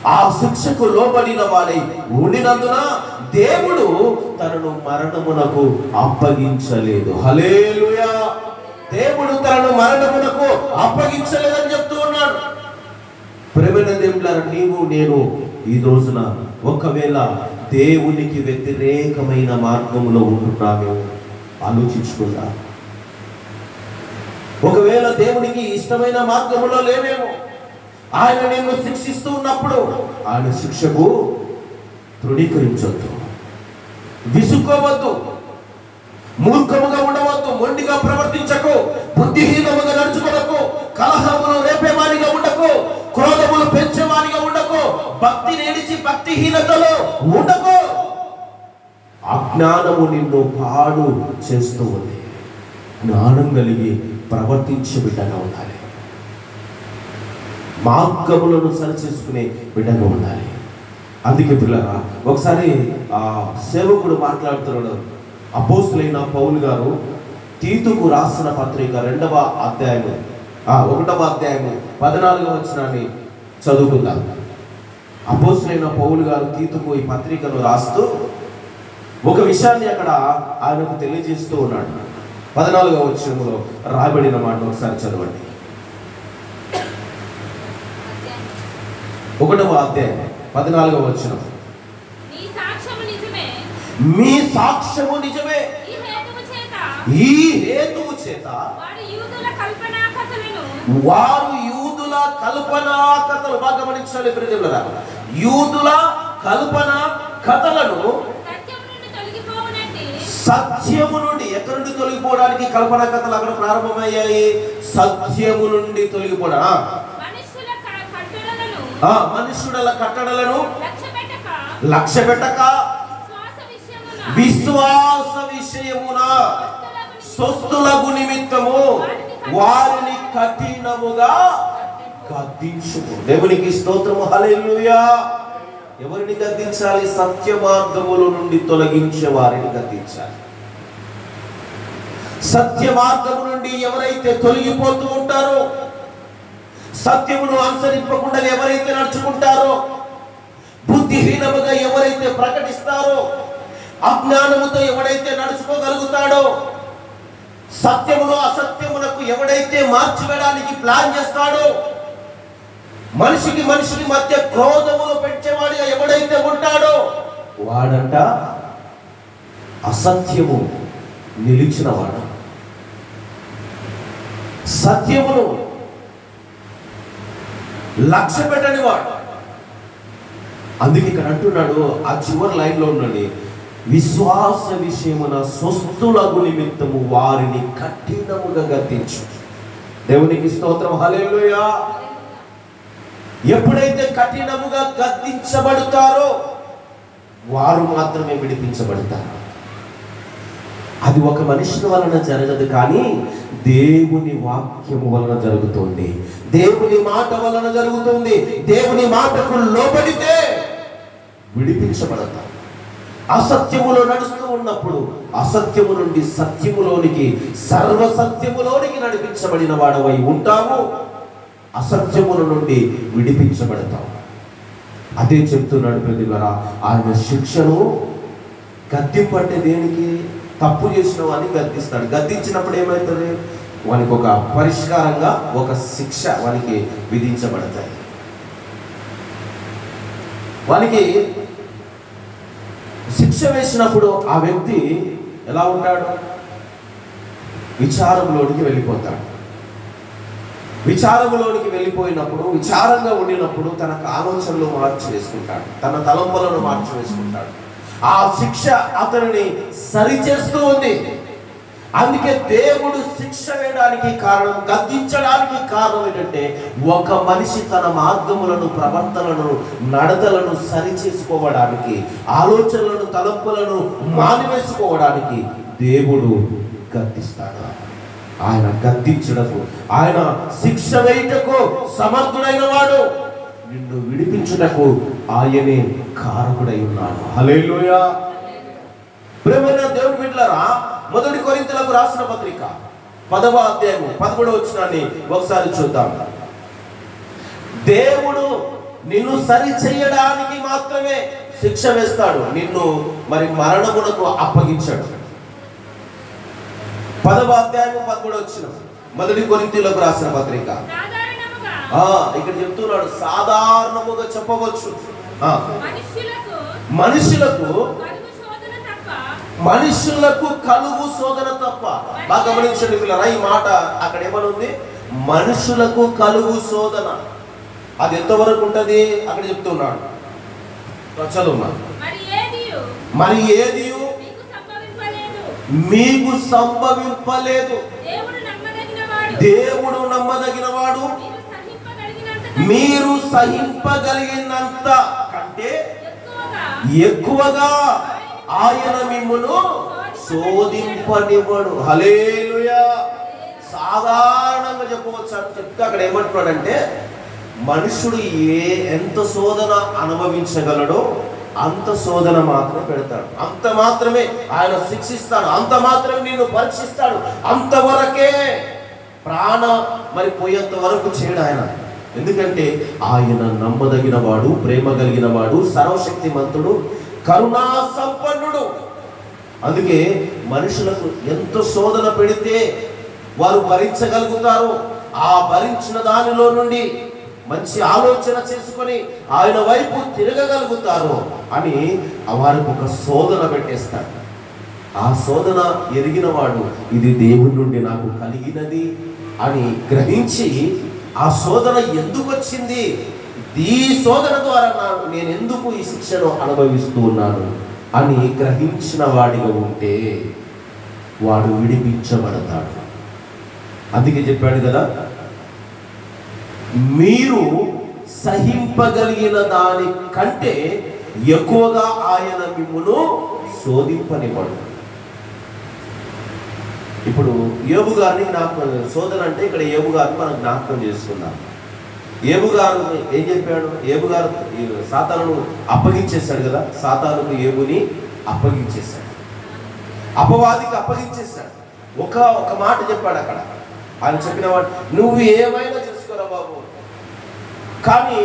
ఆ శిక్షకు లోబడిన వాడై ఉండినందున దేవుడు తనను మరణమునకు అప్పగించలేదు. హల్లెలూయా. దేవుడు తనను మరణమునకు అప్పగించలేదని చెప్తూ ఉన్నాడు. ప్రియమైన దేవులారా, నీవు నేను ఈ రోజున ఒకవేళ దేవునికి వ్యతిరేకమైన మార్గంలో ఉంటున్నామేమో ఆలోచించుకుందా. ఒకవేళ దేవునికి ఇష్టమైన మార్గంలో లేవేమో. ఆయన నిన్ను శిక్షిస్తూ ఉన్నప్పుడు ఆయన శిక్షకు తృణీకరించొద్దు, విసుక్కోవద్దు, మూర్ఖముగా ఉండవద్దు, మొండిగా ప్రవర్తించకు, బుద్ధిహీనముగా నడుచుకోవకు, కలహములు రేపేవానిగా ఉండకు, క్రోధములు పెంచేవానిగా ఉండకు, భక్తి నేడిచి భక్తిహీనతలో ఉండకు. అజ్ఞానము నిన్ను పాడు చేస్తూ ఉంది. జ్ఞానం కలిగి ప్రవర్తించే బిడ్డగా ఉండాలి. మార్గములను సరిచేసుకునే బిడ్డగా ఉండాలి. అందుకే పిల్లరా, ఒకసారి ఆ సేవకుడు మాట్లాడుతున్నాడు. అపోస్తులైన పౌలు గారు తీతుకు రాసిన పత్రిక 2వ అధ్యాయము 1వ అధ్యాయము 14వ వచనాన్ని చదువుకుందాం. అపోస్తులైన పౌలు గారు తీతుకు ఈ పత్రికను రాస్తూ ఒక విషయాన్ని అక్కడ ఆయనకు తెలియజేస్తూ ఉన్నాడు. 14వ వచనంలో రాయబడిన మాట ఒకసారి చదవండి. 1వ అధ్యాయం 14వ వచనం. మీ సాక్ష్యము నిజమే, ఈ హేతువు చేత వారు యూదుల కల్పనా కథలు, బాగా గమనించాలి ప్రియదేవులారా, యూదుల కల్పనా కథలను సత్యము నుండి, ఎక్కడి నుండి తొలగిపోవడానికి కల్పనా కథలు అక్కడ ప్రారంభమయ్యాయి? సత్యము నుండి తొలగిపోవడం. మనుషుల కట్టడలను లక్ష్య పెట్టక విశ్వాస విషయమున స్వస్థులకు నిమిత్తము వారిని కఠినముగా గద్దించుము. దేవునికి స్తోత్రము. హల్లెలూయా. ఎవరిని గద్దించాలి? సత్య మార్గముల నుండి తొలగించే వారిని గద్దించాలి. సత్య మార్గము నుండి ఎవరైతే తొలగిపోతూ ఉంటారో, సత్యమును అనుసరింపకుండా ఎవరైతే నడుచుకుంటారో, బుద్ధిహీనముగా ఎవరైతే ప్రకటిస్తారో, అజ్ఞానముతో ఎవడైతే నడుచుకోగలుగుతాడో, సత్యమును అసత్యమునకు ఎవడైతే మార్చివేయడానికి ప్లాన్ చేస్తాడో, మనిషికి మధ్య క్రోధములు పెంచేవాడిగా ఎవడైతే ఉంటాడో వాడంట అసత్యము నిలిచినవాడు, సత్యమును లక్ష్య పెట్టని వాడు. అందుకే ఇక్కడ అంటున్నాడు, ఆ చివరి లైన్లో ఉండండి, విశ్వాస విషయమున స్వస్థులకు నిమిత్తము వారిని కఠినముగా గద్దించు. దేవునికి స్తోత్రం. హల్లెలూయా. ఎప్పుడైతే కఠినముగా గద్దించబడతారో వారు మాత్రమే విడిపించబడతారు. అది ఒక మనిషి వలన జరగదు, కానీ దేవుని వాక్యము వలన జరుగుతుంది, దేవుని మాట వలన జరుగుతుంది. దేవుని మాటకు లోబడితే విడిపించబడతారు. అసత్యములో నడుస్తూ ఉన్నప్పుడు అసత్యము నుండి సత్యములోనికి, సర్వసత్యములోనికి నడిపించబడిన వాడవై ఉంటావు. అసత్యముల నుండి విడిపించబడతావు. అదే చెప్తున్నాడు ప్రతివారా. ఆయన శిక్షను గద్దింపంటే దేనికి? తప్పు చేసిన వాడిని గద్దిస్తాడు. గద్దించినప్పుడు ఏమవుతుంది? వానికి ఒక పరిష్కారంగా ఒక శిక్ష వానికి విధించబడతాయి. వానికి శిక్ష వేసినప్పుడు ఆ వ్యక్తి ఎలా ఉంటాడు? విచారంలోనికి వెళ్ళిపోతాడు. విచారంలోనికి వెళ్ళిపోయినప్పుడు, విచారంగా ఉండినప్పుడు తన ఆలోచనలు మార్చి వేసుకుంటాడు, తన తలంపులను మార్చి వేసుకుంటాడు. ఆ శిక్ష అతనిని సరిచేస్తూ ఉంది. అందుకే దేవుడు శిక్ష వేయడానికి కారణం, గద్దించడానికి కారణం ఏంటంటే, ఒక మనిషి తన మార్గములను, ప్రవర్తనలను, నడతలను సరిచేసుకోవడానికి, ఆలోచనలను, తలంపులను మానివేసుకోవడానికి దేవుడు గద్దిస్తాడు. ఆయన గద్దించడకు, ఆయన శిక్ష వేయుటకు సమర్థుడైన వాడు. నిన్ను విడిపించుటకు ఆయనే కారకుడై ఉన్నాడు. హల్లెలూయా. ప్రియమైన దేవుని బిడ్డలారా, 1 కొరింథీయులకు రాసిన పత్రిక 10వ అధ్యాయము 13వ వచనాన్ని ఒకసారి చూద్దాం. దేవుడు నిన్ను సరి చేయడానికి మాత్రమే శిక్ష వేస్తాడు, నిన్ను మరి మరణమునకు అప్పగించాడు. 10వ అధ్యాయం 13వ వచనం, మొదటి కొరింథీయులకు రాసిన పత్రిక. ఇక్కడ చెప్తున్నాడు, సాధారణముగా చెప్పవచ్చు మనుషులకు కలుగు శోధన తప్ప. బాగా గమనించండి పిల్లరా, ఈ మాట అక్కడ ఏమనుంది? మనుషులకు కలుగు శోధన. అది ఎంతవరకు ఉంటది అక్కడ చెప్తున్నాడు. చదువు. మరి ఏది మీకు సంభవింపలేదు, దేవుడు నమ్మదగినవాడు, మీరు సహింపగలిగినంత కంటే ఎక్కువగా ఆయన మిమ్మును శోధింపనివ్వడు. హల్లెలూయా. సాధారణంగా చెప్పవచ్చు అని చెప్తే అక్కడ ఏమంటున్నాడంటే, మనుషుడు ఎంత శోధన అనుభవించగలడో అంత శోధన మాత్రమే పెడతాడు, అంత మాత్రమే ఆయన శిక్షిస్తాడు, అంత మాత్రమే నిన్ను పరీక్షిస్తాడు, అంతవరకే ప్రాణ మరి పోయేంత వరకు చేయడు ఆయన. ఎందుకంటే ఆయన నమ్మదగిన వాడు, ప్రేమ కలిగిన వాడు, సర్వశక్తిమంతుడు, కరుణా సంపన్నుడు. అందుకే మనుషులకు ఎంత శోధన పెడితే వారు భరించగలుగుతారు, ఆ భరించిన దానిలో నుండి మంచి ఆలోచన చేసుకొని ఆయన వైపు తిరగగలుగుతారు అని వారికి ఒక శోధన పెట్టేస్తాడు. ఆ శోధన ఎరిగిన వాడు ఇది దేవుని నుండి నాకు కలిగినది అని గ్రహించి, ఆ శోధన ఎందుకు వచ్చింది, ఈ శోధన ద్వారా నేను ఎందుకు ఈ శిక్షను అనుభవిస్తూ ఉన్నాను అని గ్రహించిన వాడిగా ఉంటే వాడు విడిపించబడతాడు. అందుకే చెప్పాడు కదా, మీరు సహింపగలిగిన దాని కంటే ఎక్కువగా ఆయన మిమ్మును శోధింపనివ్వడు. ఇప్పుడు యోబు గారిని జ్ఞాపకం, శోధన అంటే ఇక్కడ యోబు గారిని మనం జ్ఞాపకం చేసుకున్నాం. యోబు గారు ఏం చెప్పాడు? యోబు గారు సాతానును అప్పగించేశాడు కదా, సాతానుకు యోబుని అప్పగించేశాడు, అపవాదికి అప్పగించేశాడు. ఒక మాట చెప్పాడు అక్కడ. ఆయన చెప్పిన వాడు, నువ్వు ఏమైనా చేసుకోరా బాబు, కానీ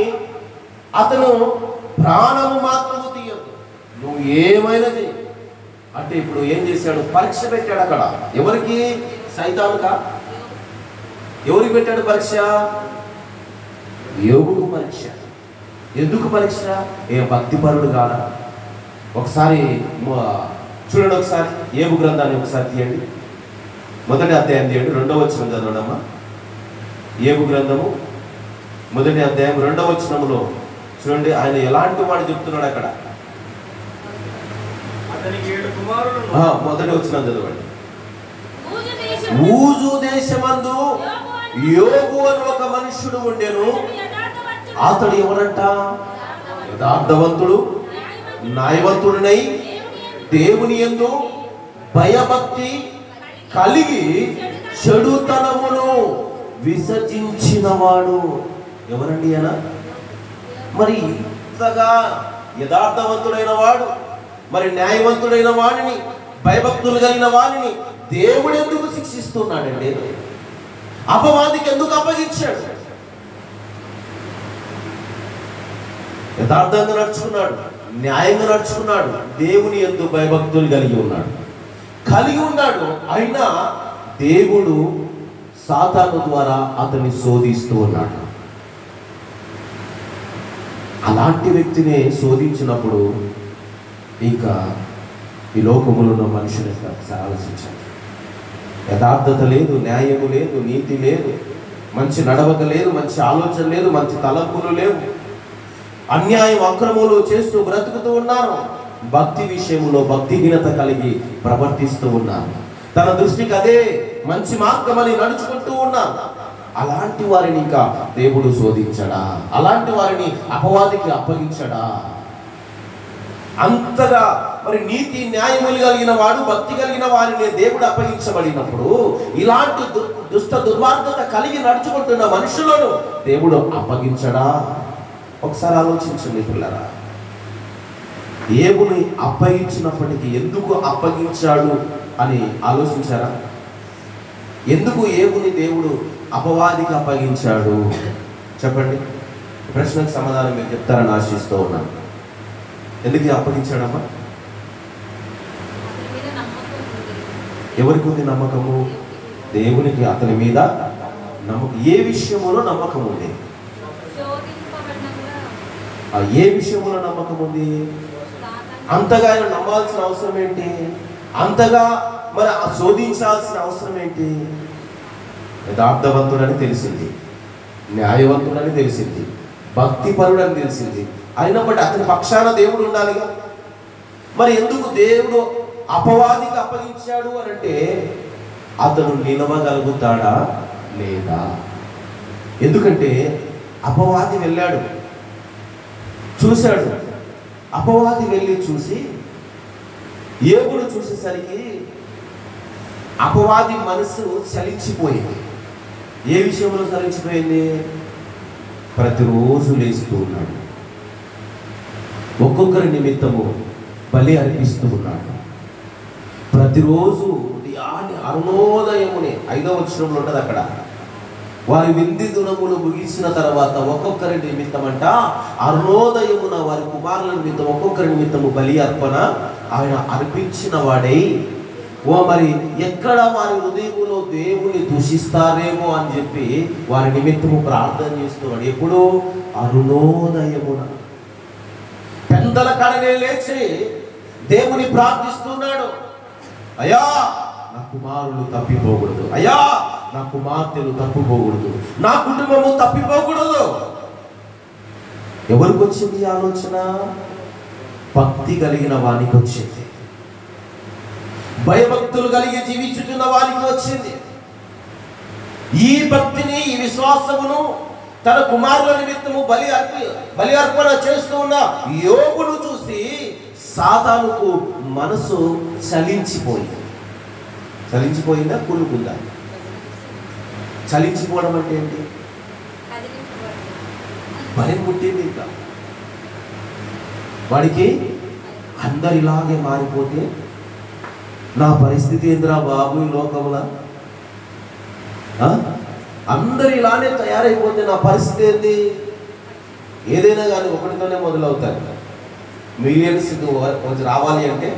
అతను ప్రాణము మాత్రము తీయద్దు, నువ్వు ఏమైనా చెయ్యి అంటే. ఇప్పుడు ఏం చేశాడు? పరీక్ష పెట్టాడు అక్కడ. ఎవరికి? సైతానుకా? ఎవరికి పెట్టాడు పరీక్ష? యోబుకు పరీక్ష. ఎందుకు పరీక్ష? ఏ భక్తిపరుడు కాదా? ఒకసారి చూడండి, ఒకసారి యోబు గ్రంథాన్ని ఒకసారి తీయండి, మొదటి అధ్యాయం తీయండి, 2వ వచనం చదవడమ్మా. యోబు గ్రంథము 1వ అధ్యాయం 2వ వచనంలో చూడండి, ఆయన ఎలాంటి వాడు చెప్తున్నాడు అక్కడ. మొదటి వచనం చదవండి. ఊజు దేశమందు యోబు అని ఒక మనుష్యుడు ఉండెను, అతడు ఎవరంట? యథార్థవంతుడు, న్యాయవంతుడినై దేవుని యందు భయభక్తి కలిగి చెడుతనమును విసర్జించినవాడు. ఎవరండి అలా? మరి ఇంతగా యథార్థవంతుడైన వాడు, మరి న్యాయవంతుడైన వాడిని, భయభక్తులు కలిగిన వాడిని దేవుడు ఎందుకు శిక్షిస్తున్నాడండి? అపవాదికి ఎందుకు అప్పగించాడు? యథార్థంగా నడుచుకున్నాడు, న్యాయంగా నడుచుకున్నాడు, దేవుని యందు భయభక్తులు కలిగి ఉన్నాడు. అయినా దేవుడు సాతాను ద్వారా అతన్ని శోధిస్తూ ఉన్నాడు. అలాంటి వ్యక్తిని శోధించినప్పుడు ఇంకా ఈ లోకములో ఉన్న మనుషులు ఆలోచించాలి. యథార్థత లేదు, న్యాయము లేదు, నీతి లేదు, మంచి నడవక లేదు, మంచి ఆలోచన లేదు, మంచి తలంపులు లేవు, అన్యాయం అక్రమాలు చేస్తూ బ్రతుకుతూ ఉన్నారు, భక్తి విషయంలో భక్తిహీనత కలిగి ప్రవర్తిస్తూ ఉన్నారు, తన దృష్టికి అదే మంచి మార్గమని నడుచుకుంటూ ఉన్నారు. అలాంటి వారిని ఇంకా దేవుడు శోధించడా? అలాంటి వారిని అపవాదికి అప్పగించడా? అంతగా మరి నీతి న్యాయములు కలిగిన వాడు, భక్తి కలిగిన వారిని దేవుడు అప్పగించబడినప్పుడు ఇలాంటి దుష్ట దుర్మార్గత కలిగి నడుచుకుంటున్న మనుషులను దేవుడు అప్పగించడా? ఒకసారి ఆలోచించండి పిల్లరా. యోబుని అప్పగించినప్పటికీ ఎందుకు అప్పగించాడు అని ఆలోచించారా? ఎందుకు యోబుని దేవుడు అపవాదికి అప్పగించాడు చెప్పండి. ప్రశ్నకు సమాధానం మీరు చెప్తారని ఆశిస్తూ ఉన్నాను. ఎందుకు అప్పగించాడమ్మా? ఎవరికి ఉంది నమ్మకము? దేవునికి అతని మీద నమ్మకం. ఏ విషయంలో నమ్మకం ఉంది? ఏ విషయంలో నమ్మకం ఉంది? అంతగా ఆయన నమ్మాల్సిన అవసరం ఏంటి? అంతగా మరి శోధించాల్సిన అవసరం ఏంటి? యథార్థవంతుడని తెలిసింది, న్యాయవంతుడని తెలిసింది, భక్తిపరుడని తెలిసింది. అయినప్పటి అతని పక్షాన దేవుడు ఉండాలిగా. మరి ఎందుకు దేవుడు అపవాదికి అప్పగించాడు అని అంటే అతను నిలవగలుగుతాడా లేదా? ఎందుకంటే అపవాది వెళ్ళాడు, చూశాడు. అపవాది వెళ్ళి చూసి యోబును చూసేసరికి అపవాది మనసు చలించిపోయింది. ఏ విషయంలో చలించిపోయింది? ప్రతిరోజు లేస్తూ ఉన్నాడు, ఒక్కొక్కరి నిమిత్తము బలి అర్పిస్తూ ఉన్నాడు. ప్రతిరోజు అరుణోదయముని 5వ వచనంలో ఉంటుంది అక్కడ, వారి విందు దినములు ముగిసిన తర్వాత ఒక్కొక్కరి నిమిత్తమంట అరుణోదయమున వారి కుమారుల నిమిత్తం ఒక్కొక్కరి నిమిత్తము బలి అర్పణ ఆయన అర్పించిన వాడై, మరి ఎక్కడ వారి హృదయములో దేవుని దూషిస్తారేమో అని చెప్పి వారి నిమిత్తము ప్రార్థన చేస్తున్నాడు. ఎప్పుడు? అరుణోదయమున పెందల కడనే లేచి దేవుని ప్రార్థిస్తున్నాడు. అయ్యా నా కుమారులు తప్పిపోకూడదు, అయ్యా నా కుమార్తెలు తప్పిపోకూడదు, నా కుటుంబము తప్పిపోకూడదు. ఎవరికి వచ్చింది ఆలోచన? భక్తి కలిగిన వానికి వచ్చింది, భయభక్తులు కలిగి జీవించుతున్న వారికి వచ్చింది. ఈ భక్తిని, ఈ విశ్వాసమును తన కుమారుల నిమిత్తము బలి అర్పణ చేస్తూ ఉన్న యోబును చూసి సాతానుకు మనసు చలించిపోయింది. చలించిపోయిందా? కులుకుందా? చలించిపోవడం అంటే ఏంటి? భయం పుట్టింది. ఇంకా వాడికి అందరిలాగే మారిపోతే నా పరిస్థితి ఏందిరా బాబు ఈ లోకంలో? అందరు ఇలానే తయారైపోతే నా పరిస్థితి ఏంది? ఏదైనా కానీ ఒకటితోనే మొదలవుతారు. మిలియన్స్కు రావాలి అంటే,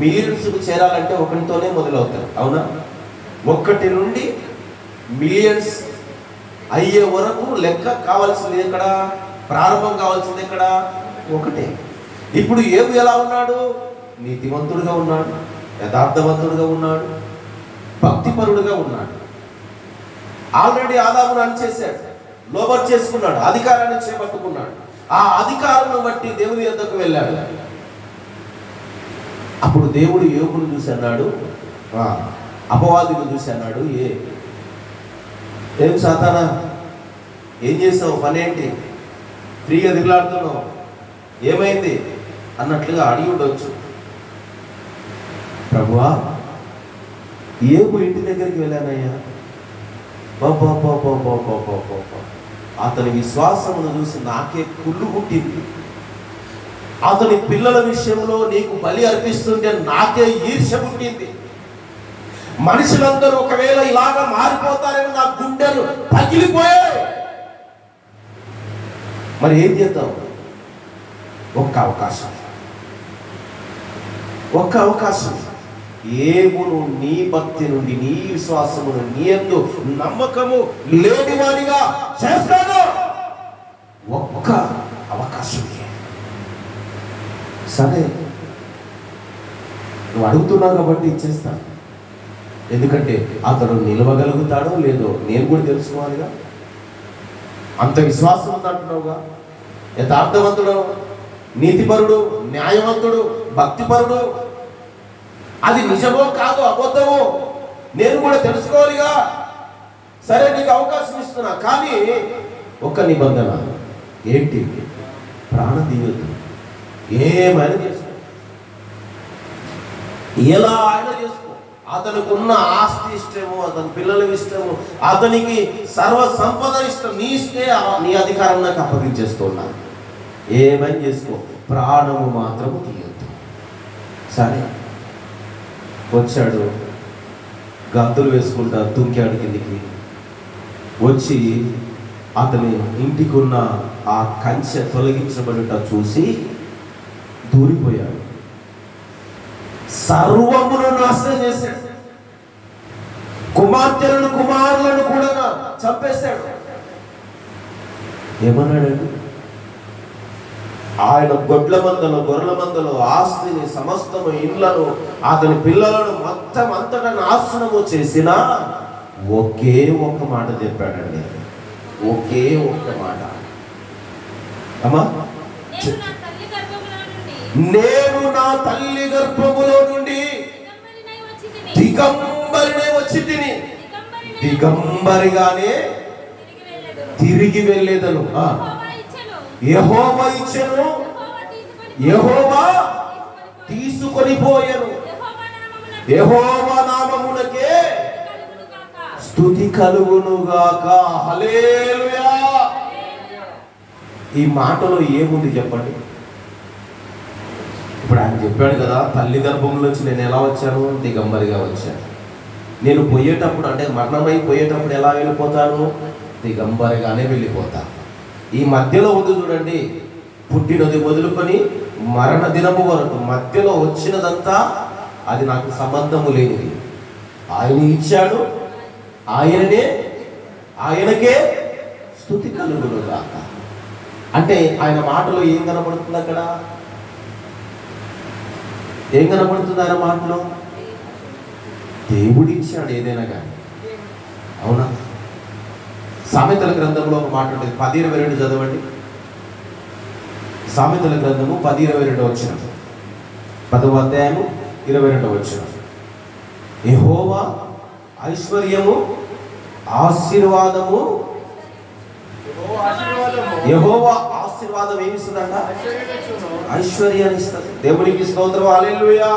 మిలియన్స్కు చేరాలంటే ఒకటితోనే మొదలవుతారు. అవునా? 1 నుండి మిలియన్స్ అయ్యే వరకు లెక్క కావాల్సింది ఎక్కడ? ప్రారంభం కావాల్సింది ఎక్కడ? ఒకటే. ఇప్పుడు యోబు ఎలా ఉన్నాడు? నీతివంతుడుగా ఉన్నాడు, యథార్థవంతుడుగా ఉన్నాడు, భక్తిపరుడుగా ఉన్నాడు. ఆల్రెడీ ఆదామును అణిచేశాడు, లోబర్ చేసుకున్నాడు, అధికారాన్ని చేపట్టుకున్నాడు. ఆ అధికారాన్ని బట్టి దేవుని యొద్దకు వెళ్ళాడు. అప్పుడు దేవుడు యోబును చూసి అన్నాడు, అపవాదిని చూసి అన్నాడు, ఏం సాతానా, ఏం చేసావు? పని ఏంటి? ఫ్రీగా దిగులాడుతున్నావు, ఏమైంది అన్నట్లుగా అడిగి ఉండొచ్చు. ప్రభువా, యోబు ఇంటి దగ్గరికి వెళ్ళానయ్యా, అతని విశ్వాసమును చూసి నాకే కుళ్ళు పుట్టింది. అతని పిల్లల విషయంలో నీకు బలి అర్పిస్తుంటే నాకే ఈర్ష్య పుట్టింది. మనుషులందరూ ఒకవేళ ఇలాగా మారిపోతారేమో నా గుండెలు పగిలిపోయాయి. మరి ఏం చేద్దాం? ఒక్క అవకాశం యోబును నీ భక్తి నుండి, నీ విశ్వాసమును, నీ యందు నమ్మకము లేనివాడిగా చేస్తాను. ఒక్క అవకాశం. సరే, నువ్వు అడుగుతున్నావు కాబట్టి ఇచ్చేస్తాను. ఎందుకంటే అతడు నిలవగలుగుతాడో లేదో నేను కూడా తెలుసుకోవాలిగా. అంత విశ్వాసం ఉందంటున్నావుగా. యథార్థవంతుడు, నీతిపరుడు, న్యాయవంతుడు, భక్తిపరుడు, అది నిజమో కాదో అబద్ధమో నేను కూడా తెలుసుకోవాలిగా. సరే, నీకు అవకాశం ఇస్తున్నా, కానీ ఒక్క నిబంధన ఏంటి? ప్రాణం తీయొద్దు. ఏమైనా చేసుకో, ఎలా అయినా చేసుకో. అతనుకున్న ఆస్తి ఇష్టము, అతని పిల్లల ఇష్టము, అతనికి సర్వ సంపద ఇష్టం, నీ ఇష్టే, నీ అధికారం నాకు అప్పగించేస్తున్నాను. ఏమైనా చేసుకో, ప్రాణము మాత్రము తీయొద్దు. సరే, వచ్చాడు, గంతులు వేసుకుంటా తుంకాడు కిందికి. వచ్చి అతని ఇంటికి ఉన్న ఆ కంచె తొలగించబడుట చూసి దూరిపోయాడు. సర్వమును నాశనం చేశాడు. కుమార్తెలను కుమారులను కూడా చంపేశాడు. ఏమన్నాడు? ఆయన గొడ్ల మందలో గొర్రెల మందలో ఆస్తిని సమస్తము ఇండ్లను అతని పిల్లలను మొత్తం అంతటా నాశనము చేసిన ఒకే ఒక్క మాట చెప్పాడండి. ఒకే ఒక్క మాట. అమ్మా, నేను నా తల్లి గర్భములో నుండి దిగంబరినే వచ్చి తిని దిగంబరిగానే తిరిగి వెళ్ళేదను. యెహోవా ఇచ్చెను, యెహోవా తీసుకొని పోయెను. యెహోవా నామమునకే స్తుతి కలుగును గాక. హల్లెలూయా. ఈ మాటలో ఏముంది చెప్పండి? ఇప్పుడు ఆయన చెప్పాడు కదా, తల్లి గర్భంలోంచి నేను ఎలా వచ్చాను? దిగంబరిగా వచ్చాను. నేను పోయేటప్పుడు అంటే మరణమై పోయేటప్పుడు ఎలా వెళ్ళిపోతాను? దిగంబరిగానే వెళ్ళిపోతాను. ఈ మధ్యలో ఉంది చూడండి, పుట్టినది మొదలుకొని మరణ దినము వరకు మధ్యలో వచ్చినదంతా అది నాకు సంబంధము లేనిది. ఆయన ఇచ్చాడు, ఆయనకే స్తుతి కలుగును గాక. అంటే ఆయన మాటలో ఏం కనబడుతుంది? అక్కడ ఏం కనబడుతుంది ఆయన మాటలో? దేవుడు ఇచ్చాడు ఏదైనా కానీ. అవునా? సామెతల గ్రంథంలో ఒక మాట ఉంటుంది, 10:22 చదవండి. సామెతల గ్రంథము 10:22 వచనం, 10వ అధ్యాయము 22వ వచనం. యెహోవా ఐశ్వర్యము ఆశీర్వాదము. యెహోవా ఆశీర్వాదం ఏమి ఇస్తుందంట? ఐశ్వర్యాన్ని ఇస్తుంది. దేవునికి స్తోత్రం. హల్లెలూయా.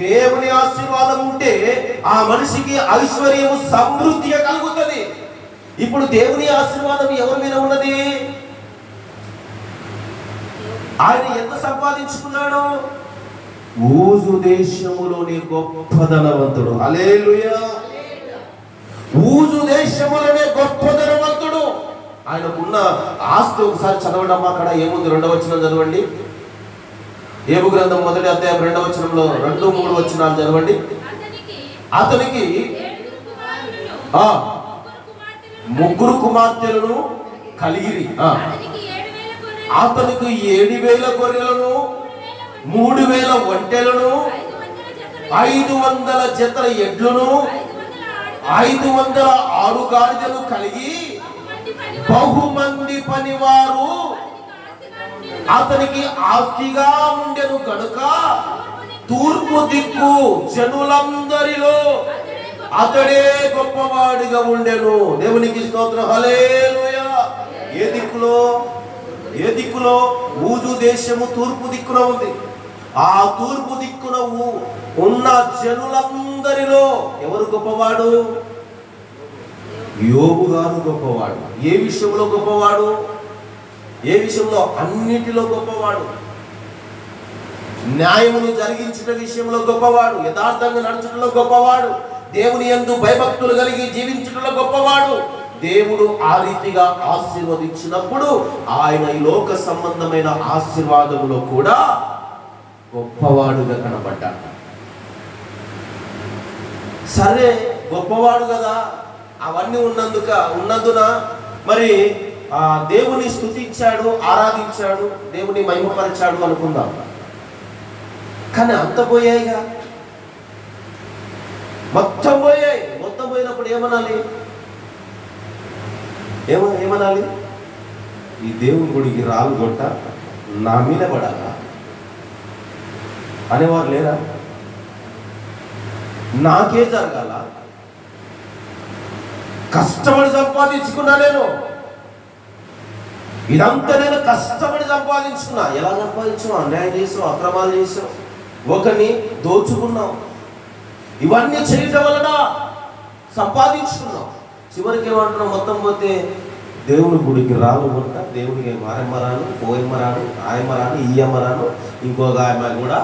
దేవుని ఆశీర్వాదం ఉంటే ఆ మనిషికి ఐశ్వర్యము సమృద్ధిగా కలుగుతుంది. ఇప్పుడు దేవుని ఆశీర్వాదం ఎవరి మీద ఉన్నది? ఆయన ఎంత సంపాదించుకున్నాడు? ఊజు దేశములోని గొప్ప ధనవంతుడు. హల్లెలూయా. ఊజు దేశములోనే గొప్ప ధనవంతుడు. ఆయనకున్న ఆస్తి ఒకసారి చదవండి అమ్మా. అక్కడ ఏముంది? 2వ వచనం చదవండి. ఏబు గ్రంథం 1వ అధ్యాయం 2వ వచనంలో 2, 3 వచనాలు చదవండి. అతనికి 3 కుమార్తెలను కలిగిరి. అతనికి 7,000 గొర్రెలను, 3,000 ఒంటెలను, 500 జతల ఎడ్లను, 500 ఆడుగాడిదలు కలిగి బహుమంది పనివారు అతనికి ఆస్తిగా ఉండెను కనుక తూర్పు దిక్కు జనులందరిలో అతడే గొప్పవాడిగా ఉండెను. దేవునికి స్తోత్రం. హల్లెలూయా. ఏ దిక్కులో? ఊజు దేశము తూర్పు దిక్కున ఉంది. ఆ తూర్పు దిక్కున ఉన్న జనులందరిలో ఎవరు గొప్పవాడు? యోబు గారు గొప్పవాడు. ఏ విషయంలో గొప్పవాడు? ఏ విషయంలో? అన్నిటిలో గొప్పవాడు. న్యాయమును జరిగించిన విషయంలో గొప్పవాడు. యథార్థంగా నడుచుటలో గొప్పవాడు. దేవుని యందు భయభక్తులు కలిగి జీవించుటలో గొప్పవాడు. దేవుడు ఆ రీతిగా ఆశీర్వదించినప్పుడు ఆయన ఈ లోక సంబంధమైన ఆశీర్వాదములో కూడా గొప్పవాడుగా కనబడ్డాడు. సరే, గొప్పవాడు కదా, అవన్నీ ఉన్నందున మరి దేవుని స్తుతించాడు, ఆరాధించాడు, దేవుని మహిమపరిచాడు అనుకుందాం. కానీ అంత పోయాయిగా, మొత్తం పోయాయి. మొత్తం పోయినప్పుడు ఏమనాలి? ఏమనాలి? ఈ దేవుని గుడికి రాళ్ళు కొట్ట నా మీద పడాలా అనేవారు లేరా? నాకే జరగాల? కష్టపడి సంపాదించుకున్నా నేను, ఇదంతా నేను కష్టపడి సంపాదించుకున్నా. ఎలా సంపాదించావు? అన్యాయం చేసావు, అక్రమాలు చేసావు, ఒకరిని దోచుకున్నావు. ఇవన్నీ చేయటం వలన సంపాదించుకున్నావు. చివరికి ఏమంటున్నావు? మొత్తం పోతే దేవుని గుడికి రాను కొట్ట, దేవునికి మారెమ్మరాను, పోయమ్మరాను, ఆయమ్మరాను, ఈయమ్మరాను, ఇంకొక ఆయమ్మ కూడా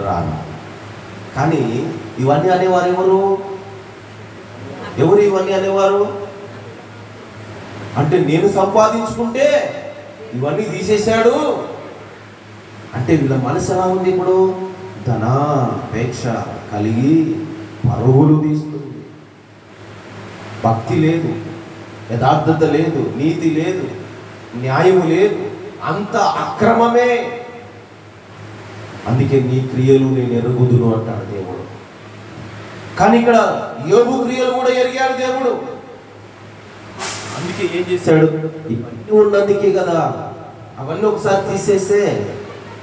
రాను. కానీ ఇవన్నీ అనేవారు ఎవరు? ఇవన్నీ అనేవారు? అంటే నేను సంపాదించుకుంటే ఇవన్నీ తీసేశాడు అంటే వీళ్ళ మనసు ఎలా ఉంది? ఇప్పుడు ధనాపేక్ష కలిగి పరుగులు తీస్తుంది. భక్తి లేదు, యథార్థత లేదు, నీతి లేదు, న్యాయము లేదు, అంత అక్రమమే. అందుకే నీ క్రియలు నేను ఎరుగుదును అంటాడు దేవుడు. కానీ ఇక్కడ యోబు క్రియలు కూడా ఎరిగాడు దేవుడు. అందుకే ఏం చేశాడు? ఇవన్నీ ఉన్నందుకే కదా, అవన్నీ ఒకసారి తీసేస్తే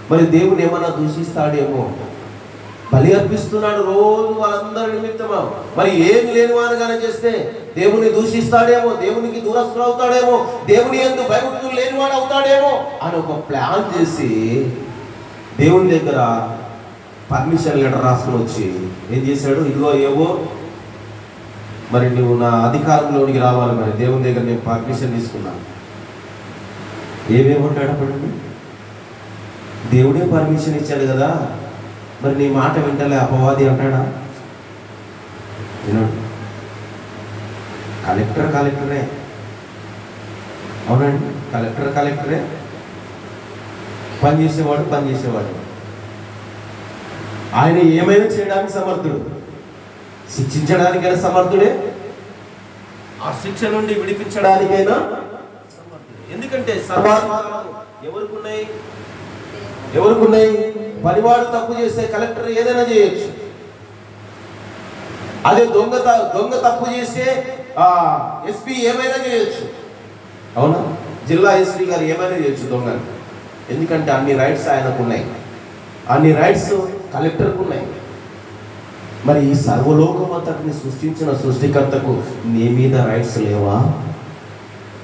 మరి దేవుడు ఏమన్నా దూషిస్తాడేమో. బలి అర్పిస్తున్నాడు రోజు వాళ్ళందరి నిమిత్తమా, మరి ఏమి లేని వారుగానే చేస్తే దేవుని దూషిస్తాడేమో, దేవునికి దూరస్తులు అవుతాడేమో, దేవుని యందు భయభక్తులు లేనివాడు అవుతాడేమో అని ఒక ప్లాన్ చేసి దేవుని దగ్గర పర్మిషన్ లెటర్ రాసుకుని వచ్చి ఏం చేశాడు? ఇదిగో ఏవో మరి నువ్వు నా అధికారంలోనికి రావాలి, మరి దేవుని దగ్గర నేను పర్మిషన్ తీసుకున్నాను. ఏమేమంటాడు అప్పుడు? దేవుడే పర్మిషన్ ఇచ్చాడు కదా, మరి నీ మాట వింటలే అపవాది అంటాడా? విన్నాడు. కలెక్టరే అవునండి, కలెక్టరే పనిచేసేవాడు. ఆయన ఏమైనా చేయడానికి సమర్థుడు, శిక్షించడానికైనా సమర్థుడే, ఆ శిక్ష నుండి విడిపించడానికైనా సమర్థుడే. ఎందుకంటే సర్వాధికారాలు ఎవరికున్నాయి? పనివాడు తప్పు చేస్తే కలెక్టర్ ఏదైనా చేయొచ్చు. అదే దొంగ తప్పు చేస్తే ఎస్పీ ఏమైనా చేయొచ్చు. అవునా? జిల్లా ఎస్పీ గారు ఏమైనా చేయొచ్చు దొంగ. ఎందుకంటే అన్ని రైట్స్ ఆయనకు ఉన్నాయి, అన్ని రైట్స్ కలెక్టర్కు ఉన్నాయి. మరి ఈ సర్వలోకమంతటిని సృష్టించిన సృష్టికర్తకు నీ మీద రైట్స్ లేవా?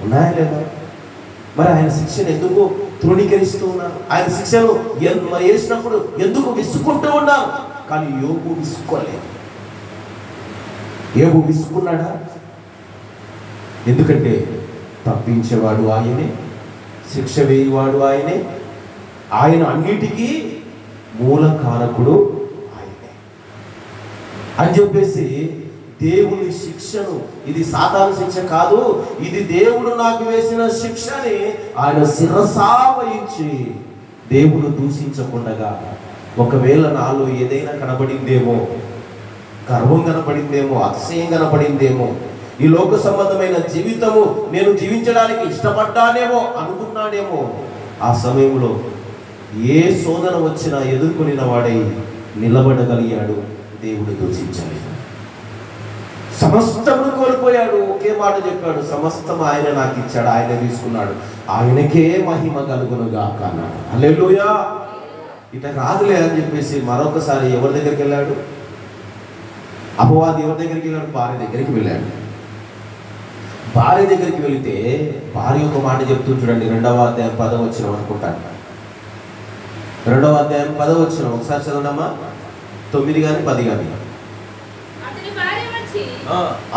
ఉన్నాయా లేదా? మరి ఆయన శిక్షను ఎందుకు తృణీకరిస్తూ ఉన్నారు? ఆయన శిక్షను వేసినప్పుడు ఎందుకు విసుక్కుంటూ ఉన్నారు? కానీ యోబు విసుక్కోలేదు. యోబు విసుక్కున్నాడా? ఎందుకంటే తప్పించేవాడు ఆయనే, శిక్ష వేయవాడు ఆయనే, ఆయన అన్నిటికీ మూల కారకుడు ఆయనే అని చెప్పేసి దేవుని శిక్షను, ఇది సాతాను శిక్ష కాదు, ఇది దేవుడు నాకు వేసిన శిక్షని ఆయన శిరసా వహించి దేవుడు దూషించకుండా, ఒకవేళ నాలో ఏదైనా కనబడిందేమో, గర్వం కనపడిందేమో, అతిశయం కనపడిందేమో, ఈ లోక సంబంధమైన జీవితము నేను జీవించడానికి ఇష్టపడ్డానేమో అనుకున్నాడేమో, ఆ సమయంలో ఏ శోధన వచ్చినా ఎదుర్కొనిన వాడై నిలబడగలిగాడు. దేవుడు దూషించలేదు. సమస్తమును కోల్పోయాడు. ఒకే మాట చెప్పాడు, సమస్తం ఆయన నాకు ఇచ్చాడు, ఆయన తీసుకున్నాడు, ఆయనకే మహిమ కలుగునుగాక అన్నాడు. హల్లెలూయా. ఇట రాదులే అని చెప్పేసి మరొకసారి ఎవరి దగ్గరికి వెళ్ళాడు? అపవాది ఎవరి దగ్గరికి వెళ్ళాడు? భార్య దగ్గరికి వెళ్ళాడు. భార్య దగ్గరికి వెళితే భార్య ఒక మాట చెప్తూ చూడండి, 2వ అధ్యాయం 10వ వచనం అనుకుంటాను. 2వ అధ్యాయం 10వ వచనం ఒకసారి చదవడమ్మా. 9 కానీ 10 కానీ.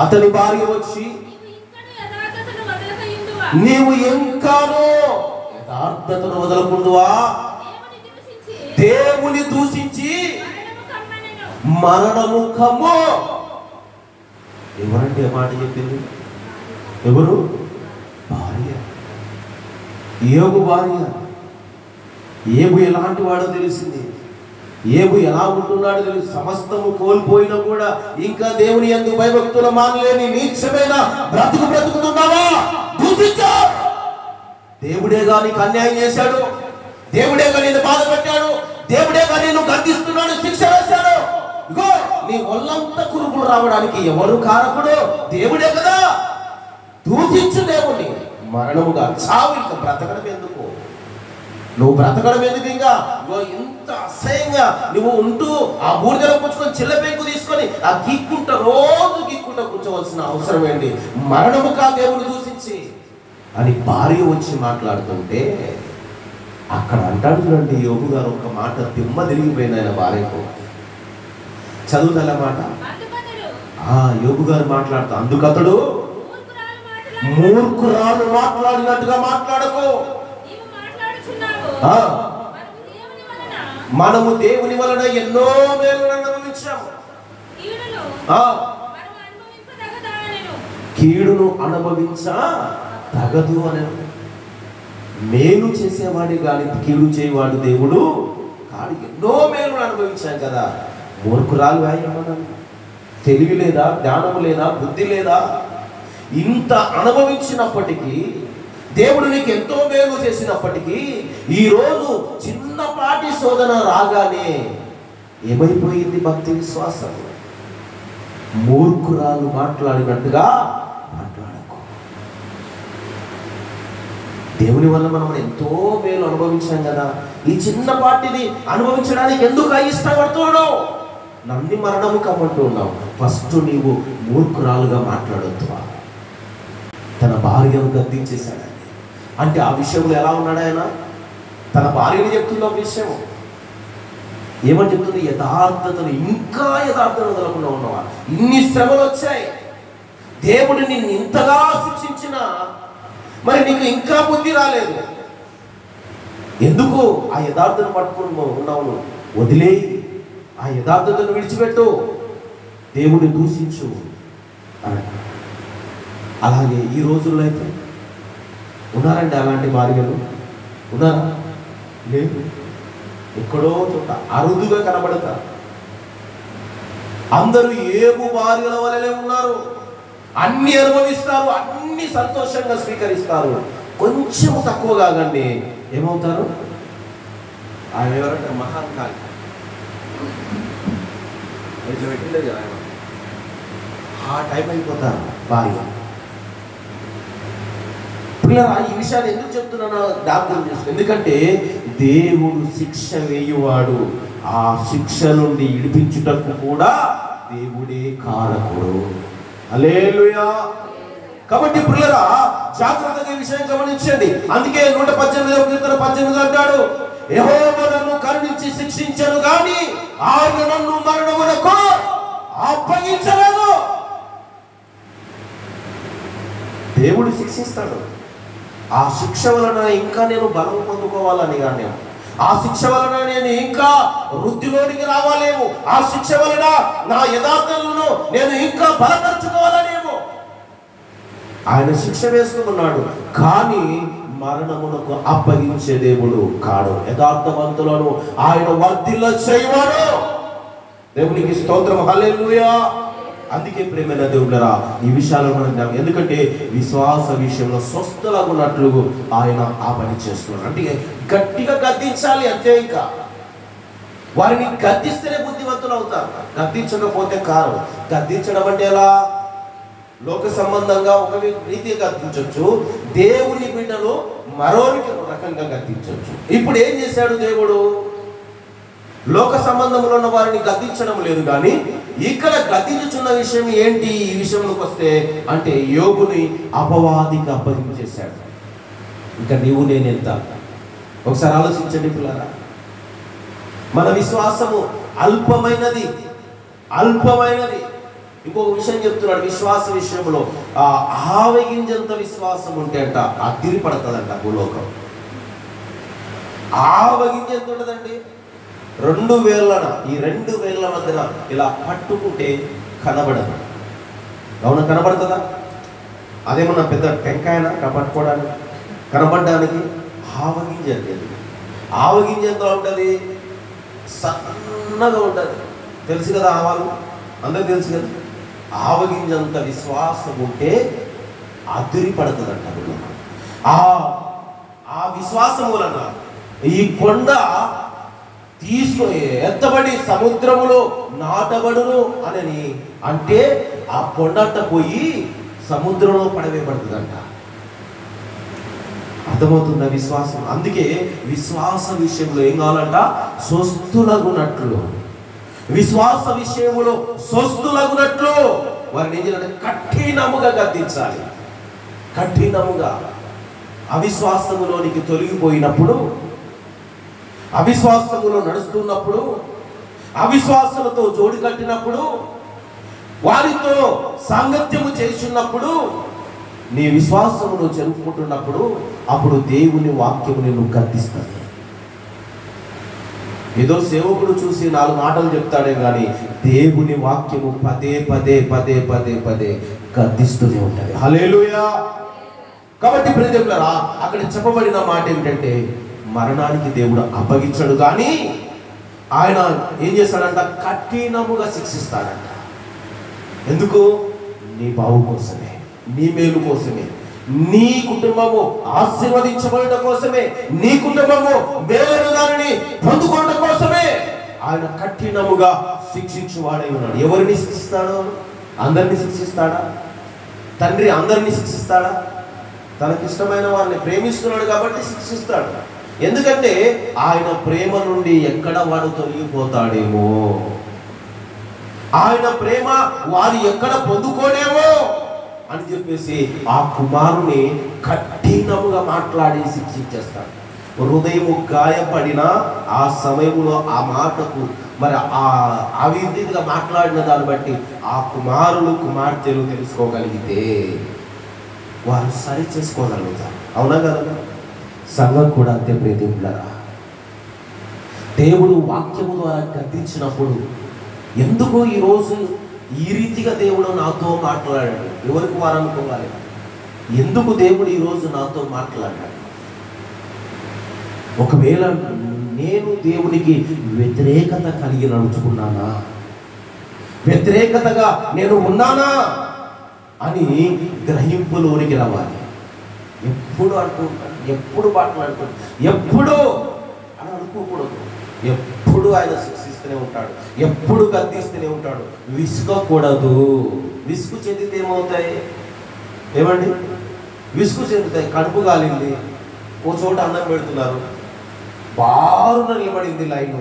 అతని భార్య వచ్చి, నీవు ఇంకాను యథార్థతను వదలకుందువా, దేవుని దూషించి మరణము కమ్ము. ఎవరంటే మాట చెప్పింది? ఎవరు? భార్య. యోబు భార్య. యోబు ఎలాంటి వాడో తెలిసింది, యోబు ఎలా ఉంటున్నాడో తెలుసు. సమస్తము కోల్పోయినా కూడా ఇంకా దేవుని యందు భయభక్తులు మానలేని నీచమైన బ్రతుకుతున్నావా? దూషించా. దేవుడేగా నీకు అన్యాయం చేశాడు, దేవుడేగా నేను బాధ పెట్టాడు, దేవుడేగా నేను గర్దిస్తున్నాడు, శిక్ష వేశాడు. ఇగో నీ ఒళ్ళంతా కురుపులు రావడానికి ఎవరు కారకుడు? దేవుడే కదా. దూషించు దేవుణ్ణి, మరణముగా చావు. ఇంకా బ్రతకడం ఎందుకు? నువ్వు బ్రతకడం ఎందుకు? ఇంకా ఇంత అసహ్యంగా నువ్వు ఉంటూ ఆ బూడిదలో పుచ్చుకొని చిల్ల పెంకు తీసుకొని ఆ రోజు గీక్కుంటా కూర్చోవలసిన అవసరం ఏంటి? మరణము కా దేవుని దూషించి అని భార్య వచ్చి మాట్లాడుతుంటే అక్కడ అంటాడు చూడండి యోబు గారు ఒక మాట దిమ్మ తిరిగిపోయింది ఆయన భార్యకు. చదువుదల మాట యోబు గారు మాట్లాడుతూ, అందుకతడు మూర్ఖురాలు మాట్లాడినట్టుగా మాట్లాడకు, మనము దేవుని వలన ఎన్నో మేలులను అనుభవించాము, కీడును అనుభవించ తగదు అని. మేలు చేసేవాడే కానీ కీడు చేయవాడు దేవుడు కాడు. ఎన్నో మేలు అనుభవించాం కదా. మూర్ఖురాలు మనం తెలివి లేదా, జ్ఞానము లేదా, బుద్ధి లేదా? ఇంత అనుభవించినప్పటికీ, దేవుడు నీకు ఎంతో మేలు చేసినప్పటికీ, ఈరోజు చిన్నపాటి శోధన రాగానే ఏమైపోయింది భక్తి విశ్వాసం? మూర్ఖురాలు మాట్లాడినట్టుగా మాట్లాడకు. దేవుని వల్ల మనం ఎంతో మేలు అనుభవించాం కదా. ఈ చిన్నపాటిని అనుభవించడానికి ఎందుకు ఇష్టపడుతున్నావు? నన్ను మరణము కమ్మంటూ ఉన్నావు. ఫస్ట్ నీవు మూర్ఖురాలుగా మాట్లాడొద్దువా? తన భార్యను గద్దించేశాడండి. అంటే ఆ విషయంలో ఎలా ఉన్నాడు ఆయన? తన భార్యని చెప్తున్న విషయం ఏమని చెప్తుంది? యథార్థతను, ఇంకా యథార్థతను వదలకుండా ఉన్నవా? ఇన్ని శ్రమలు వచ్చాయి, దేవుడు నిన్ను ఇంతగా శిక్షించినా మరి నీకు ఇంకా బుద్ధి రాలేదు. ఎందుకు ఆ యథార్థను పట్టుకుని ఉన్నావు? వదిలేయి, ఆ యథార్థతను విడిచిపెట్టు, దేవుడిని దూషించు. అలాగే ఈ రోజుల్లో అయితే ఉన్నారండి అలాంటి భార్యలు? ఉన్నారా? లేదు. ఎక్కడో చోట అరుదుగా కనబడతారు. అందరూ ఏగు భార్యల వలనే ఉన్నారు. అన్ని అనుభవిస్తారు, అన్ని సంతోషంగా స్వీకరిస్తారు. కొంచెం తక్కువ కాకండి ఏమవుతారు? ఆయన ఎవరంటే మహాకాళి ఇట్లా పెట్టింది కదా, ఆ టైం అయిపోతారు భార్య. పిల్లరా, ఈ విషయాన్ని ఎందుకు చెప్తున్నానో జ్ఞాపకం చేసుకో. ఎందుకంటే దేవుడు శిక్ష వేయువాడు. ఆ శిక్ష నుండి విడిపించుటకు కూడా దేవుడే కారకుడు. హల్లెలూయా. కాబట్టి పిల్లరా, జాగ్రత్తగా ఈ విషయం గమనించండి. అందుకే 118 అంటాడు, యెహోవా నన్ను కరుణించి శిక్షించను గాని ఆయన నన్ను మరణమునకు అప్పగించలేదు. దేవుడు శిక్షిస్తాడు. ఆ శిక్ష వలన ఇంకా నేను బలం పొందుకోవాలని కానీ, ఆ శిక్ష వలన నేను ఇంకా వృద్ధిలోనికి రావాలేమో, ఆ శిక్ష వలన నా యథార్థతలను నేను ఇంకా బలపరుచుకోవాలనేమో ఆయన శిక్ష వేసుకున్నాడు. కానీ మరణమునకు అప్పగించే దేవుడు కాడు. యథార్థవంతులను ఆయన వర్ధిల్ల చేయవాడు. దేవునికి స్తోత్రం. హల్లెలూయా. అందుకే ప్రేమైన దేవుడరా, ఈ విషయాలు మనం ఎందుకంటే విశ్వాస విషయంలో స్వస్థలగున్నట్లు ఆయన ఆ పని చేస్తున్నాడు. అంటే గట్టిగా గద్దించాలి అంతే. ఇంకా వారిని గద్దిస్తేనే బుద్ధివంతులు అవుతారు, గద్దించకపోతే కారు. గద్దించడం అంటే ఎలా? లోక సంబంధంగా ఒక రీతిగా గద్దించవచ్చు, దేవుని బిడ్డలు మరోనికి రకంగా గద్దించవచ్చు. ఇప్పుడు ఏం చేశాడు దేవుడు? లోక సంబంధంలో ఉన్న వారిని గద్దించడం లేదు, కానీ ఇక్కడ గద్దించుచున్న విషయం ఏంటి? ఈ విషయంలోకి వస్తే అంటే యోబుని అపవాదికి అప్పగించేశాడు. ఇంకా నీవు నేనెంత? ఒకసారి ఆలోచించండి పిల్లరా. మన విశ్వాసము అల్పమైనది. ఇంకొక విషయం చెప్తున్నాడు విశ్వాస విషయంలో. ఆవగింజంత విశ్వాసం ఉంటే అంట అగ్గిరి పడుతుందంట భూలోకం. ఆవగింజ ఎంత ఉంటుందండి? 2 వేళ్ళన, ఈ 2 వేళ్ళ మధ్యన ఇలా పట్టుకుంటే కనబడదు. అవునా? కనబడుతుందా? అదేమన్నా పెద్ద టెంకాయనా పట్టుకోవడానికి? కనబడడానికి ఆవగింజ అంటే. ఆవగింజ ఎంత ఉంటుంది? సన్నగా ఉంటుంది. తెలుసు కదా ఆవాలు, అందరికి తెలుసు కదా. ఆవగింజంత విశ్వాసం ఉంటే అదిరి పడుతుందంట. ఆ విశ్వాసం వలన ఈ కొండ తీసుకొని ఎత్తబడి సముద్రములో నాటబడును అని అంటే ఆ కొండంట పోయి సముద్రంలో పడవేయబడుతుందంట. అర్థమవుతుందా విశ్వాసం? అందుకే విశ్వాస విషయంలో ఏం కావాలంట? స్వస్థులగునట్లు. విశ్వాస విషయంలో స్వస్థులగునట్లు వారిని ఏం చేయాలంటే కఠినముగా గద్దించాలి. కఠినముగా. అవిశ్వాసములోనికి తొలగిపోయినప్పుడు, అవిశ్వాసములో నడుస్తున్నప్పుడు, అవిశ్వాసములతో జోడి కట్టినప్పుడు, వారితో సాంగత్యము చేస్తున్నప్పుడు, నీ విశ్వాసమును జరుపుకుంటున్నప్పుడు అప్పుడు దేవుని వాక్యము నిన్ను గద్దిస్తుంది. ఏదో సేవకుడు చూసి 4 మాటలు చెప్తాడే కానీ దేవుని వాక్యము పదే పదే గద్దిస్తూనే ఉంటుంది. హల్లెలూయా. కాబట్టి ప్రియదేవులారా, అక్కడ చెప్పబడిన మాట ఏమిటంటే మరణానికి దేవుడు అప్పగించడు, కానీ ఆయన ఏం చేస్తాడంట, కఠినముగా శిక్షిస్తాడంట. ఎందుకు? నీ బావు కోసమే, నీ మేలు కోసమే, నీ కుటుంబము ఆశీర్వదించబడటం కోసమే, నీ కుటుంబము మేలు దానిని పొందుకోవడం కోసమే ఆయన కఠినముగా శిక్షించువాడై ఉన్నాడు. ఎవరిని శిక్షిస్తాడు? అందరినీ శిక్షిస్తాడా? తండ్రి అందరినీ శిక్షిస్తాడా? తనకిష్టమైన వారిని ప్రేమిస్తున్నాడు కాబట్టి శిక్షిస్తాడు. ఎందుకంటే ఆయన ప్రేమ నుండి ఎక్కడ వాడు తొలగిపోతాడేమో, ఆయన ప్రేమ వారు ఎక్కడ పొందుకోలేమో అని చెప్పేసి ఆ కుమారుని కఠినముగా మాట్లాడి శిక్షించేస్తాడు. హృదయము గాయపడిన ఆ సమయంలో ఆ మాటకు మరి ఆ విధంగా మాట్లాడిన దాన్ని బట్టి ఆ కుమారులు కుమార్తెలు తెలుసుకోగలిగితే వారు సరి చేసుకోగలుగుతారు. అవునా కదా? సంఘం కూడా అంతే ప్రియదేవులారా. దేవుడు వాక్యము ద్వారా గద్దించినప్పుడు ఎందుకు ఈరోజు ఈ రీతిగా దేవుడు నాతో మాట్లాడాడు, ఎవరికి వారు అనుకోవాలి, ఎందుకు దేవుడు ఈరోజు నాతో మాట్లాడాడు? ఒకవేళ నేను దేవునికి వ్యతిరేకత కలిగి నడుచుకున్నానా, వ్యతిరేకతగా నేను ఉన్నానా అని గ్రహింపులోనికి రావాలి. ఎప్పుడు అనుకుంటాను, ఎప్పుడు మాట్లాడుకుంటాను, ఎప్పుడు అని అనుకోకూడదు. ఎప్పుడు ఆయన శిక్షిస్తూనే ఉంటాడు, ఎప్పుడు గద్దిస్తూనే ఉంటాడు. విసుగకూడదు. విసుగు చెందితే ఏమవుతాయి? ఏమండి? విసుగు చెందుతాయి. కడుపు కాలింది, ఓ చోట అన్నం పెడుతున్నారు, బారున నిలబడింది లైన్,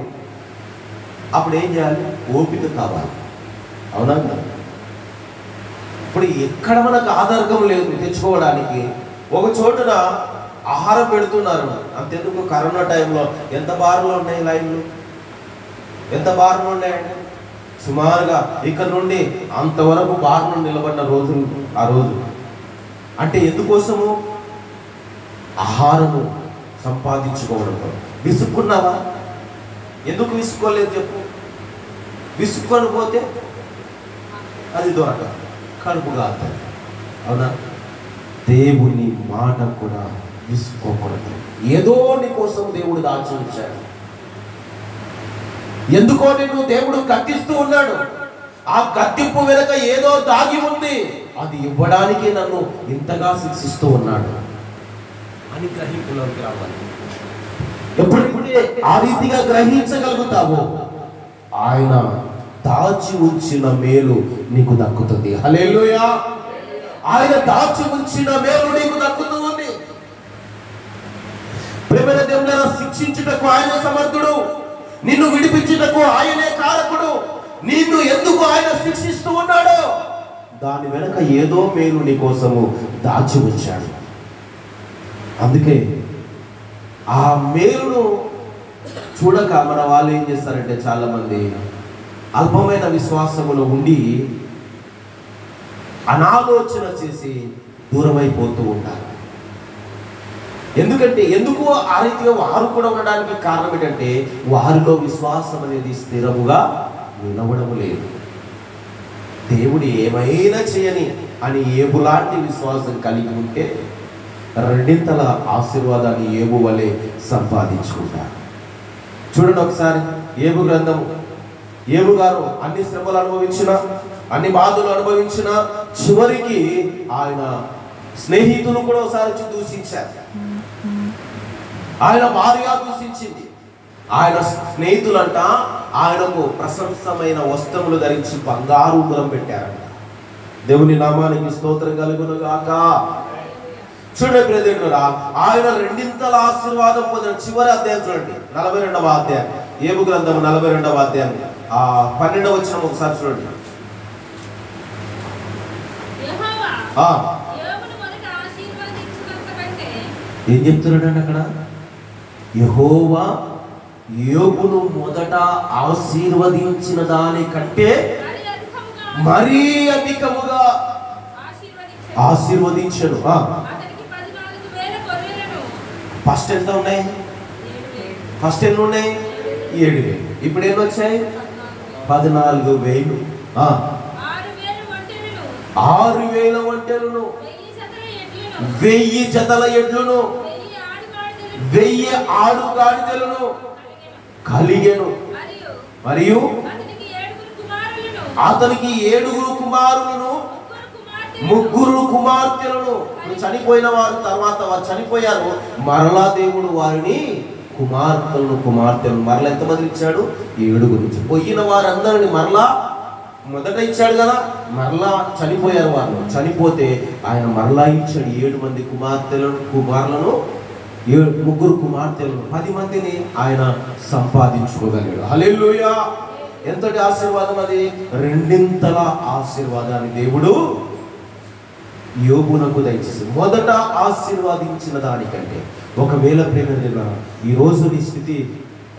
అప్పుడు ఏం చేయాలి? ఓపిక కావాలి. అవునా? ఇప్పుడు ఎక్కడ మనకు ఆధారకం లేదు తెచ్చుకోవడానికి, ఒక చోటున ఆహారం పెడుతున్నారు. అంతెందుకు కరోనా టైంలో ఎంత బారులు ఉన్నాయి లైన్లు, ఎంత బారులు ఉన్నాయండి. సుమారుగా ఇక్కడ నుండి అంతవరకు బారులు నిలబడిన రోజులు ఆ రోజు. అంటే ఎందుకోసము? ఆహారము సంపాదించుకోవడం. విసుక్కున్నావా? ఎందుకు విసుక్కోలేదు చెప్పు? విసుక్కొని పోతే అది దొరక, కడుపు కాదు. అవునా? దేవుని మాట కూడా విసుకోకూడదు. ఏదో నీ కోసం దేవుడు దాచి ఉంచాడు, ఎందుకో నిన్ను దేవుడు గద్దిస్తూ ఉన్నాడు. ఆ గద్దింపు వెనుక ఏదో దాగి ఉంది, అది ఇవ్వడానికి నన్ను ఇంతగా శిక్షిస్తూ ఉన్నాడు అని గ్రహింపులోకి రావాలి. ఎప్పుడైతే ఆ రీతిగా గ్రహించగలుగుతావో ఆయన దాచి ఉంచిన మేలు నీకు దక్కుతుంది. హల్లెలూయా! ఆయన దాచి ఉంచిన మేలు నీకు దక్కుతూ ఉంది. ప్రేమైన దేవులారా, శిక్షించుటకు ఆయన సమర్థుడు, నిన్ను విడిపించుటకు ఆయనే కారకుడు. నిన్ను ఎందుకు ఆయన శిక్షిస్తూ ఉన్నాడో దాని వెనక ఏదో మేలు నీ కోసము దాచి ఉంచాడు. అందుకే ఆ మేలును చూడక మన వాళ్ళు ఏం చేస్తారంటే, చాలా మంది అల్పమైన విశ్వాసములో ఉండి అనాలోచన చేసి దూరమైపోతూ ఉంటారు. ఎందుకు ఆ రీతిగా వారు కూడా ఉండడానికి కారణం ఏంటంటే, వారిలో విశ్వాసం అనేది స్థిరముగా నిలవడము లేదు. దేవుడు ఏమైనా చేయని అని ఏబులాంటి విశ్వాసం కలిగి ఉంటే రెండింతల ఆశీర్వాదాన్ని ఏబు వలె సంపాదించుకుంటారు. చూడండి ఒకసారి ఏబు గ్రంథము. ఏబు గారు అన్ని శ్రమలు అనుభవించిన, అన్ని బాధలు అనుభవించిన, చివరికి ఆయన స్నేహితులు కూడా ఒకసారి వచ్చి దూషించారు. ఆయన భార్య దూషించింది. ఆయన స్నేహితులంట ఆయనకు ప్రశంసమైన వస్త్రములు ధరించి బంగారు ఉంగరం పెట్టారంట. దేవుని నామానికి స్తోత్రం కలుగును గాక. చూడండి ప్రియదేవులారా, ఆయన రెండింతల ఆశీర్వాదం పొందిన చివరి అధ్యాయం చూడండి, 42వ అధ్యాయం. ఏబు గ్రంథం 42వ అధ్యాయం 12వ వచనం ఒకసారి చూడండి. ఏం చెప్తున్నాడండి అక్కడ? యెహోవా యోబును మొదట ఆశీర్వదించిన దానికంటే మరీ అధికముగా ఆశీర్వదించను. ఫస్ట్ ఎంత ఉన్నాయి? ఫస్ట్ ఎన్ని ఉన్నాయి? 7,000. ఇప్పుడు ఎన్ని వచ్చాయి? 14,000. 6,000 ఒంటెలను, 1000 జతల ఎడ్లను 1000 ఆడుగాడిదలను కలిగెను. మరియు అతనికి 7 కుమారులను 3 కుమార్తెలను. చనిపోయిన వారు తర్వాత వారు చనిపోయారు. మరలా దేవుడు వారిని కుమార్తెలను మరలా ఎంతమంది ఇచ్చాడు? 7 పోయిన వారందరిని మరలా మొదట ఇచ్చాడు కదా, మరలా చనిపోయారు వాళ్ళు. చనిపోతే ఆయన మరలా ఇచ్చాడు 7 మంది కుమారులను 3 కుమార్తెలను 10 మందిని ఆయన సంపాదించుకోగలిగాడు. హల్లెలూయా! ఎంతటి ఆశీర్వాదం అది! రెండింతల ఆశీర్వాదాన్ని దేవుడు యోబునకు దయచేసి మొదట ఆశీర్వాదించిన దానికంటే ఒకవేళ ప్రేమ ఈ రోజు నీ స్థితి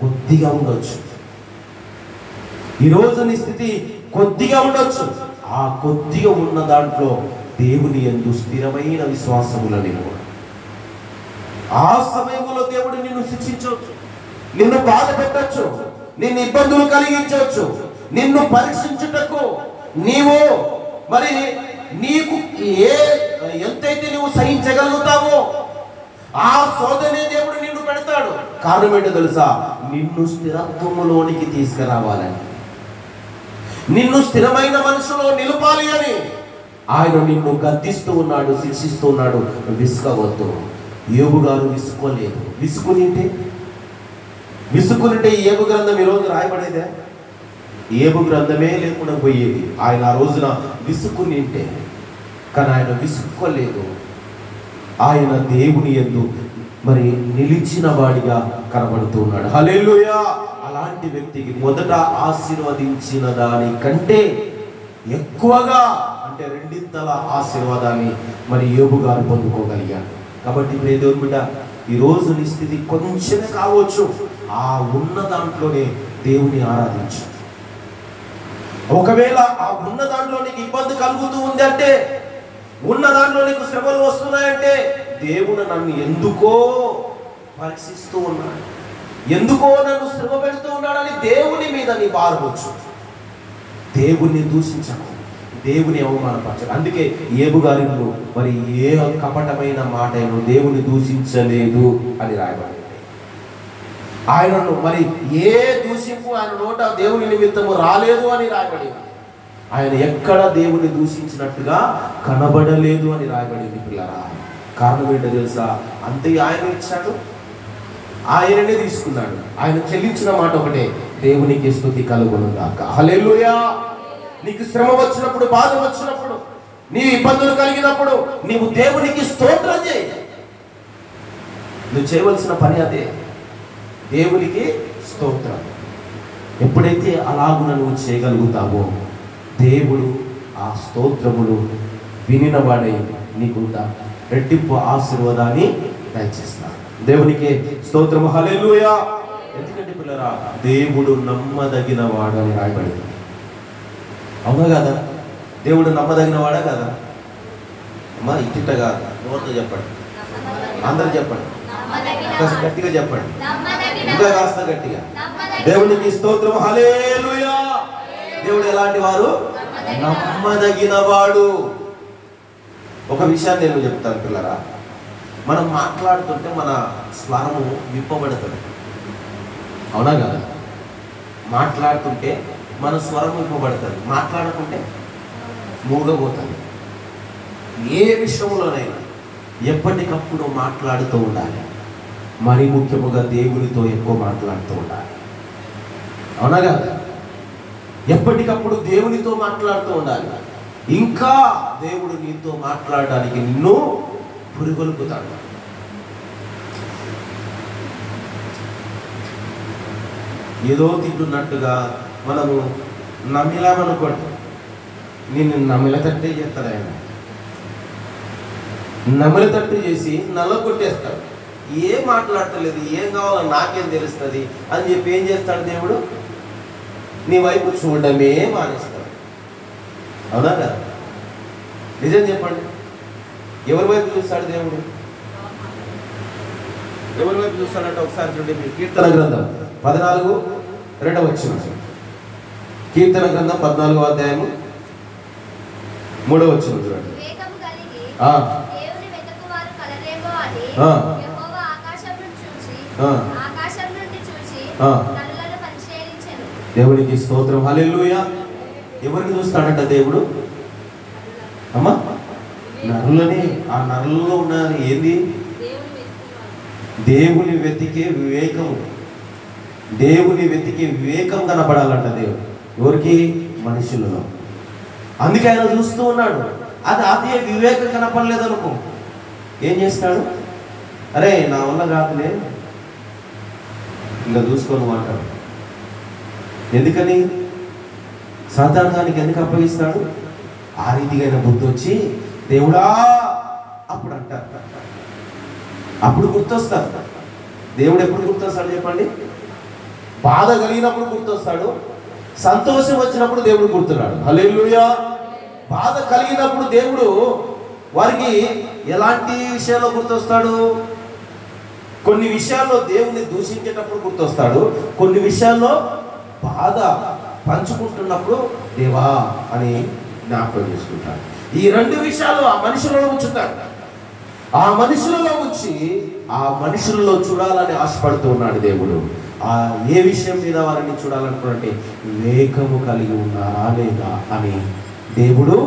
కొద్దిగా ఉండొచ్చు. ఈ రోజు నీ స్థితి కొద్దిగా ఉండొచ్చు. ఆ కొద్దిగా ఉన్న దాంట్లో దేవుని యందు స్థిరమైన విశ్వాసముల నిలువ. ఆ సమయంలో దేవుడు నిన్ను శిక్షించవచ్చు, నిన్ను బాధ పెట్టచ్చు, నిన్ను ఇబ్బందులు కలిగించవచ్చు. నిన్ను పరీక్షించుటకు నీవు మరి నీకు ఎంతైతే నువ్వు సహించగలుగుతావో ఆ శోధనే దేవుడు నిన్ను పెడతాడు. కారణం ఏంటో తెలుసా? నిన్ను స్థిరత్వములోనికి తీసుకురావాలని, నిన్ను స్థిరమైన మనసులో నిలపాలి అని ఆయన నిన్ను గద్దిస్తూ ఉన్నాడు, శిక్షిస్తూ ఉన్నాడు. విసుకవద్దు. యోబు గారు విసుక్కోలేదు. విసుకునింటే యోబు గ్రంథం ఈరోజు రాయబడేదే? యోబు గ్రంథమే లేకుండా పోయేది. ఆయన ఆ రోజున విసుకునింటే, కానీ ఆయన విసుక్కోలేదు. ఆయన దేవుని యందు మరి నిలిచిన వాడిగా కనబడుతూ ఉన్నాడు. హల్లెలూయా! అలాంటి వ్యక్తికి మొదట ఆశీర్వదించిన దానికంటే ఎక్కువగా అంటే రెండింతల ఆశీర్వాదాన్ని మరి యోబు గారు పొందుకోగలిగాడు. కాబట్టి ప్రియ దేవుని బిడ్డ, ఈరోజు నీ స్థితి కొంచెమే కావచ్చు. ఆ ఉన్న దాంట్లోనే దేవుని ఆరాధించు. ఒకవేళ ఆ ఉన్న దాంట్లో నీకు ఇబ్బంది కలుగుతూ ఉంది అంటే, ఉన్న దాంట్లో నీకు శ్రమలు వస్తున్నాయంటే, దేవుడు నన్ను ఎందుకో పరీక్షిస్తూ ఉన్నాడు, ఎందుకో నన్ను శ్రమ పెడుతూ ఉన్నాడని దేవుని మీద నీ భారవచ్చు. దేవుణ్ణి దూషించకు, దేవుని అవమానపరచకు. అందుకే యోబు గారిలో మరి ఏ కపటమైన మాట దేవుని దూషించలేదు అని రాయబడింది. ఆయనను మరి ఏ దూషింపు ఆయన నోట దేవుని నిమిత్తము రాలేదు అని రాయబడింది. ఆయన ఎక్కడ దేవుని దూషించినట్టుగా కనబడలేదు అని రాయబడింది. పిల్లరా, కారణం ఏంటో తెలుసా? అంతే ఆయన ఇచ్చాడు, ఆయననే తీసుకున్నాడు. ఆయన చెల్లించిన మాట ఒకటే, దేవునికి స్తుతి కలుగును గాక. హల్లెలూయా! నీకు శ్రమ వచ్చినప్పుడు, బాధ వచ్చినప్పుడు, నీ ఇబ్బందులు కలిగినప్పుడు నీవు దేవునికి స్తోత్రం చేయి. నువ్వు చేయవలసిన పని అదే, దేవునికి స్తోత్రం. ఎప్పుడైతే అలాగున నువ్వు చేయగలుగుతావో దేవుడు ఆ స్తోత్రములు వినినవాడై నీకు రెట్టింపు ఆశీర్వాదాన్ని దయచేస్తాడు. దేవునికి స్తోత్రము. హల్లెలూయా! ఎందుకంటే పిల్లరా, దేవుడు నమ్మదగిన వాడు అని రాయబడింది. అవునా కదా? దేవుడు నమ్మదగిన వాడా కదా? అమ్మా ఇట్టిగా నోటితో చెప్పండి, అందరూ చెప్పండి, గట్టిగా చెప్పండి, ఇంకా కాస్త గట్టిగా. దేవునికి స్తోత్రం. హల్లెలూయా! దేవుడు ఎలాంటి వారు? నమ్మదగిన వాడు. ఒక విషయాన్ని నేను చెప్తాను పిల్లరా, మనం మాట్లాడుతుంటే మన స్వరము విప్పబడుతుంది. అవునా కదా? మాట్లాడుతుంటే మన స్వరం విప్పబడుతుంది, మాట్లాడుకుంటే మూగబోతుంది. ఏ విషయంలోనైనా ఎప్పటికప్పుడు మాట్లాడుతూ ఉండాలి. మరీ ముఖ్యముగా దేవునితో ఎక్కువ మాట్లాడుతూ ఉండాలి. అవునా కదా? ఎప్పటికప్పుడు దేవునితో మాట్లాడుతూ ఉండాలి. ఇంకా దేవుడు నీతో మాట్లాడడానికి నిన్ను పురిగొల్పుతాడు. ఏదో తింటున్నట్టుగా మనము నమ్మిలామనుకోండి, నిన్ను నమ్మిల తట్టే చేస్తాడు ఆయన. నమ్మిల తట్టు చేసి నల్ల కొట్టేస్తాడు. ఏం మాట్లాడతలేదు, ఏం కావాలో నాకేం తెలుస్తుంది అని చెప్పి ఏం చేస్తాడు దేవుడు? నీ వైపు చూడడమే మానేస్తాడు. అవునా కదా? నిజం చెప్పండి, ఎవరి వైపు చూస్తాడు దేవుడు? ఎవరి వైపు చూస్తాడంటే ఒకసారి చూడండి. కీర్తన గ్రంథం 14:2 కీర్తన గ్రంథం 14వ అధ్యాయము 3వ వచనం చూడండి. యెహోవా ఆకాశం నుండి చూసి నరులను పరిశీలించెను. దేవునికి స్తోత్రం, హల్లెలూయా. ఎవరిని చూస్తాడంట దేవుడు? అమ్మా, నరులని. ఆ నరులలో ఉన్నది ఏంది? దేవుని వెతికే వివేకం. దేవుని వెతికే వివేకం కనపడాలంట దేవుడు. ఎవరికి? మనుషులలో. అందుకే ఆయన చూస్తూ ఉన్నాడు. అదే వివేకం కనపడలేదు అనుకో, ఏం చేస్తాడు? అరే నా వల్ల కాదులే, ఇంకా చూసుకోను అంటాడు. ఎందుకని? సాధారణానికి ఎందుకు అప్పగిస్తాడు? ఆ రీతిగా బుద్ధి వచ్చి దేవుడా అప్పుడు అంటారు. అప్పుడు గుర్తొస్తారు. దేవుడు ఎప్పుడు గుర్తొస్తాడు చెప్పండి? బాధ కలిగినప్పుడు గుర్తొస్తాడు, సంతోషం వచ్చినప్పుడు దేవుడు గుర్తున్నాడు. హల్లెలూయా. బాధ కలిగినప్పుడు దేవుడు వారికి ఎలాంటి విషయాల్లో గుర్తొస్తాడు? కొన్ని విషయాల్లో దేవుని దూషించేటప్పుడు గుర్తొస్తాడు, కొన్ని విషయాల్లో బాధ పంచుకుంటున్నప్పుడు దేవా అని జ్ఞాపకం చేసుకుంటాడు. ఈ రెండు విషయాలు ఆ మనుషులలో ఉంచుతాడు. ఆ మనుషులలో ఉంచి ఆ మనుషులలో చూడాలని ఆశపడుతూ ఉన్నాడు దేవుడు. ఏ విషయం మీద వారిని చూడాలనుకున్నట్టే వివేకము కలిగి ఉన్నారా లేదా అని దేవుడు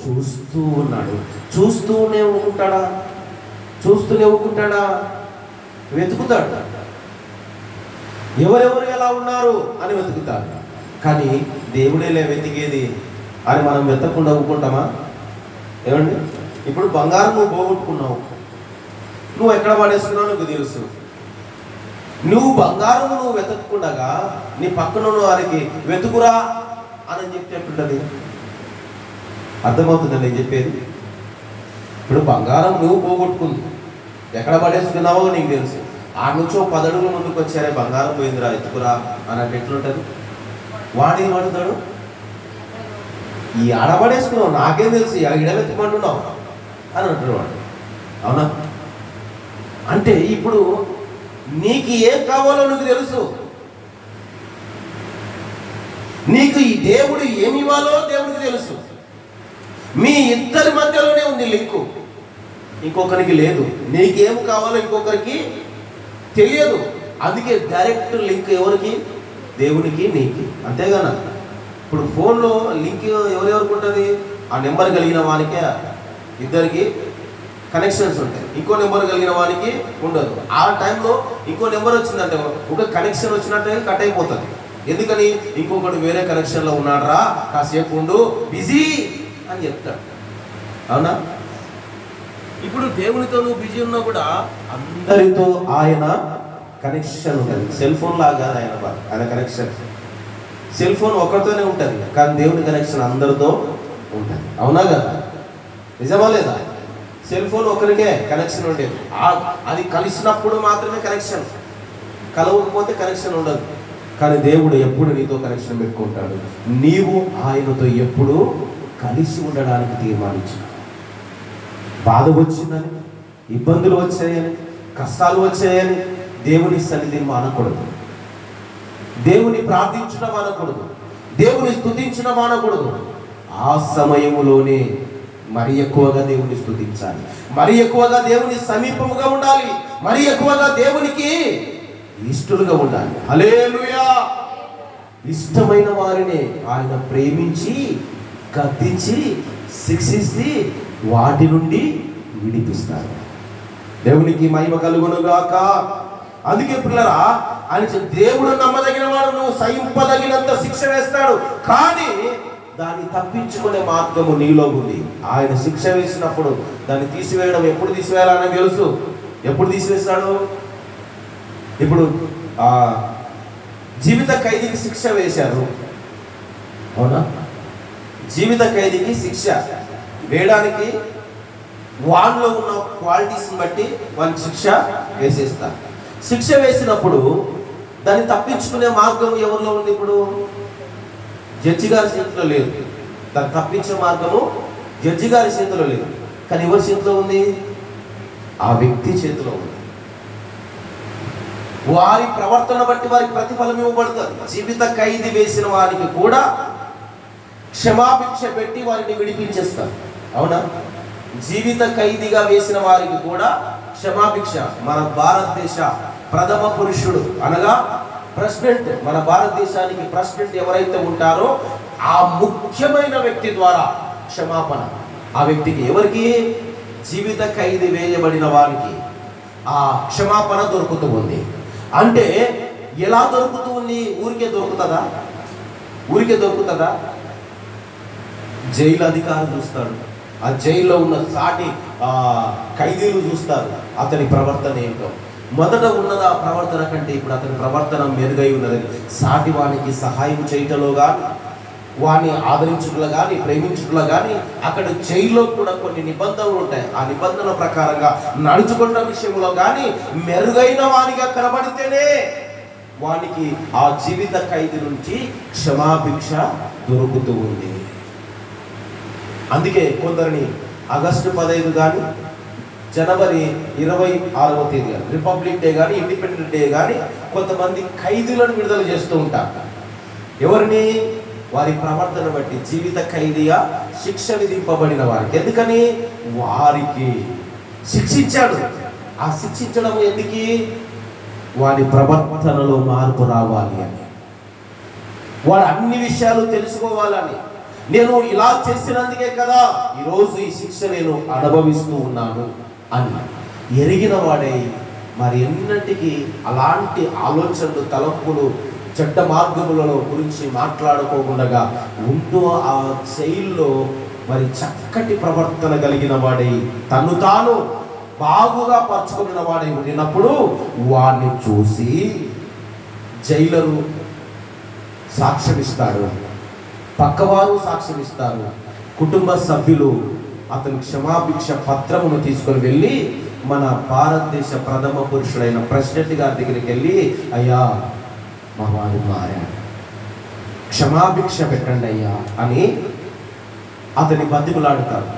చూస్తూ ఉన్నాడు. చూస్తూనే ఊరుకుంటాడా? చూస్తూనే ఊరుకుంటాడా? వెతుకుతాడు. ఎవరెవరు ఎలా ఉన్నారు అని వెతుకుతాడు. కానీ దేవుడేలే వెతికేది అని మనం వెతకకుండా ఊరుకుంటామా? ఏమండి, ఇప్పుడు బంగారం నువ్వు పోగొట్టుకున్నావు, నువ్వు ఎక్కడ పడేస్తున్నావు నీకు తెలుసు. నువ్వు బంగారం నువ్వు వెతకకుండగా నీ పక్కన వారికి వెతుకురా అని చెప్పేటది అర్థమవుతుంది నేను చెప్పేది. ఇప్పుడు బంగారం నువ్వు పోగొట్టుకుంది, ఎక్కడ పడేస్తున్నావో నీకు తెలుసు. ఆ నుంచో 10 అడుగులు ముందుకు వచ్చారే బంగారం పోయిందిరా ఎత్తుకురా అని అంటే ఎట్లుంటుంది? వాడు ఏం అడుగుతాడు? ఈ ఆడబడేసుకున్నావు, నాకేం తెలుసు, ఇడవెత్తుకుంటున్నావు అని అంటాడు వాడు. అవునా? అంటే ఇప్పుడు నీకు ఏం కావాలో నీకు తెలుసు. నీకు ఈ దేవుడు ఏమి ఇవ్వాలో దేవుడికి తెలుసు. మీ ఇద్దరి మధ్యలోనే ఉంది లింకు, ఇంకొకరికి లేదు. నీకేం కావాలో ఇంకొకరికి తెలియదు. అందుకే డైరెక్ట్ లింక్ ఎవరికి? దేవునికి, నీకు. అంతేగానా? ఇప్పుడు ఫోన్లో లింక్ ఎవరెవరికి ఉంటుంది? ఆ నెంబర్ కలిగిన వానికే ఇద్దరికి కనెక్షన్స్ ఉంటాయి, ఇంకో నెంబర్ కలిగిన వానికి ఉండదు. ఆ టైంలో ఇంకో నెంబర్ వచ్చిందంటే ఒక కనెక్షన్ వచ్చినట్టే కట్ అయిపోతుంది. ఎందుకని? ఇంకొకటి వేరే కనెక్షన్లో ఉన్నాడరా, కాసేపు ఉండు, బిజీ అని చెప్తాడు. అవునా? ఇప్పుడు దేవునితో నువ్వు బిజీ ఉన్నా కూడా అందరితో ఆయన కనెక్షన్ ఉంటుంది. సెల్ ఫోన్ లాగా ఆయన కనెక్షన్. సెల్ ఫోన్ ఒకరితోనే ఉంటుంది, కానీ దేవుని కనెక్షన్ అందరితో ఉంటుంది. అవునా కదా? నిజమా లేదా? సెల్ ఫోన్ ఒకరికే కనెక్షన్ ఉండేది. అది కలిసినప్పుడు మాత్రమే కనెక్షన్, కలవకపోతే కనెక్షన్ ఉండదు. కానీ దేవుడు ఎప్పుడు నీతో కనెక్షన్ పెట్టుకుంటాడు. నీవు ఆయనతో ఎప్పుడు కలిసి ఉండడానికి తీర్మానించు. బాధ వచ్చిందని, ఇబ్బందులు వచ్చాయని, కష్టాలు వచ్చాయని దేవుని సన్నిధిని మానకూడదు. దేవుని ప్రార్థించడం మానకూడదు. దేవుని స్తుతించడం మానకూడదు. ఆ సమయములోనే మరి ఎక్కువగా దేవుని స్తుతించాలి, మరి ఎక్కువగా దేవుని సమీపముగా ఉండాలి, మరి ఎక్కువగా దేవునికి ఇష్టలుగా ఉండాలి. హల్లెలూయా. ఇష్టమైన వారిని ఆయన ప్రేమించి గద్దించి శిక్షించి వాటి నుండి విడిపిస్తారు. దేవునికి మహిమ కలుగునుగాక. అందుకే పిల్లరా, ఆయన దేవుడు నమ్మదగిన వాడు, నువ్వు సహింపదగినంత శిక్ష వేస్తాడు, కానీ దాన్ని తప్పించుకునే మార్గము నీలో ఉంది. ఆయన శిక్ష వేసినప్పుడు దాన్ని తీసివేయడం, ఎప్పుడు తీసివేయాలని తెలుసు. ఎప్పుడు తీసివేస్తాడు? ఇప్పుడు జీవిత ఖైదీకి శిక్ష వేశారు, అవునా? జీవిత ఖైదీకి శిక్ష వేయడానికి వాళ్ళలో ఉన్న క్వాలిటీస్ని బట్టి వాళ్ళకి శిక్ష వేసేస్తారు. శిక్ష వేసినప్పుడు దాన్ని తప్పించుకునే మార్గం ఎవరిలో ఉంది? ఇప్పుడు జడ్జి గారి చేతిలో లేదు. దాన్ని తప్పించే మార్గము జడ్జి గారి చేతిలో లేదు. కానీ ఎవరి చేతిలో ఉంది? ఆ వ్యక్తి చేతిలో ఉంది. వారి ప్రవర్తన బట్టి వారికి ప్రతిఫలం ఇవ్వబడుతుంది. జీవిత ఖైదీ వేసిన వారికి కూడా క్షమాభిక్ష పెట్టి వారిని విడిపించేస్తారు. అవునా? జీవిత ఖైదీగా వేసిన వారికి కూడా క్షమాభిక్ష మన భారతదేశ ప్రథమ పురుషుడు అనగా ప్రెసిడెంట్, మన భారతదేశానికి ప్రెసిడెంట్ ఎవరైతే ఉంటారో ఆ ముఖ్యమైన వ్యక్తి ద్వారా క్షమాపణ. ఆ వ్యక్తికి, ఎవరికి? జీవిత ఖైదీ వేయబడిన వారికి ఆ క్షమాపణ దొరుకుతూ ఉంది. అంటే ఎలా దొరుకుతూ ఉంది? ఊరికే దొరుకుతుందా? ఊరికే దొరుకుతుందా? జైలు అధికారులు చూస్తాడు, ఆ జైల్లో ఉన్న సాటి ఖైదీలు చూస్తారు అతని ప్రవర్తన ఏంటో. మొదట ఉన్నది ఆ ప్రవర్తన కంటే ఇప్పుడు అతని ప్రవర్తన మెరుగై ఉన్నదని సాటి వానికి సహాయం చేయటంలో కానీ, వాని ఆదరించుటలో కానీ, ప్రేమించుటలో కానీ, అక్కడ జైల్లో కూడా కొన్ని నిబంధనలు ఉంటాయి. ఆ నిబంధనల ప్రకారంగా నడుచుకున్న విషయంలో కానీ మెరుగైన వానిగా కనబడితేనే వానికి ఆ జీవిత ఖైదీ నుంచి క్షమాభిక్ష దొరుకుతూ ఉంది. అందుకే కొందరిని ఆగస్టు 15 కానీ, జనవరి 26వ తేదీ కానీ, రిపబ్లిక్ డే కానీ, ఇండిపెండెన్స్ డే కానీ కొంతమంది ఖైదీలను విడుదల చేస్తూ ఉంటారు. ఎవరిని? వారి ప్రవర్తన బట్టి జీవిత ఖైదీగా శిక్ష విధింపబడిన వారికి. ఎందుకని? వారికి శిక్షించాడు. ఆ శిక్షించడం ఎందుకు? వారి ప్రవర్తనలో మార్పు రావాలి అని, వాడు అన్ని విషయాలు తెలుసుకోవాలని. నేను ఇలా చేసినందుకే కదా ఈరోజు ఈ శిక్ష నేను అనుభవిస్తూ ఉన్నాను అని ఎరిగిన వాడై మరి ఎన్నటికీ అలాంటి ఆలోచనలు, తలంపులు, చెడ్డ మార్గములలో గురించి మాట్లాడుకోకుండా ఉంటూ ఆ జైల్లో మరి చక్కటి ప్రవర్తన కలిగిన వాడై తను తాను బాగుగా పరుచుకున్న వాడై ఉండినప్పుడు వాడిని చూసి జైలరు సాక్ష్యమిస్తారు, పక్కవారు సాక్ష్యమిస్తారు, కుటుంబ సభ్యులు అతని క్షమాభిక్ష పత్రమును తీసుకొని వెళ్ళి మన భారతదేశ ప్రథమ పురుషుడైన ప్రెసిడెంట్ గారి దగ్గరికి వెళ్ళి, అయ్యా మా వాడు మారాడు, క్షమాభిక్ష పెట్టండి అయ్యా అని అతని బతికులాడుతారు.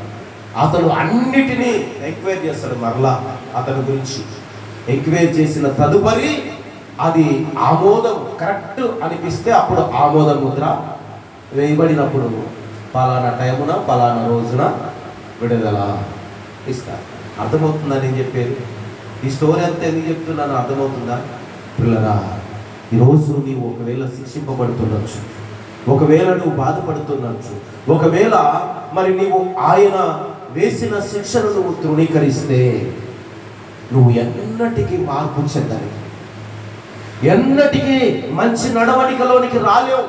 అతను అన్నిటినీ ఎంక్వైరీ చేస్తాడు. మరలా అతని గురించి ఎంక్వైరీ చేసిన తదుపరి అది ఆమోదం కరెక్ట్ అనిపిస్తే అప్పుడు ఆమోద ముద్ర వేయబడినప్పుడు పలానా టైమున పలానా రోజున విడుదల ఇస్తారు. అర్థమవుతుందా నేను చెప్పేది? ఈ స్టోరీ అంతా ఎందుకు చెప్తున్నాను అర్థమవుతుందా? పిల్లరా, ఈరోజు నీవు ఒకవేళ శిక్షింపబడుతుండొచ్చు, ఒకవేళ నువ్వు బాధపడుతుండొచ్చు, ఒకవేళ మరి నీవు ఆయన వేసిన శిక్షను నువ్వు తృణీకరిస్తే నువ్వు ఎన్నటికీ మార్పు చెందని, ఎన్నటికీ మంచి నడవడికలోనికి రాలేవు,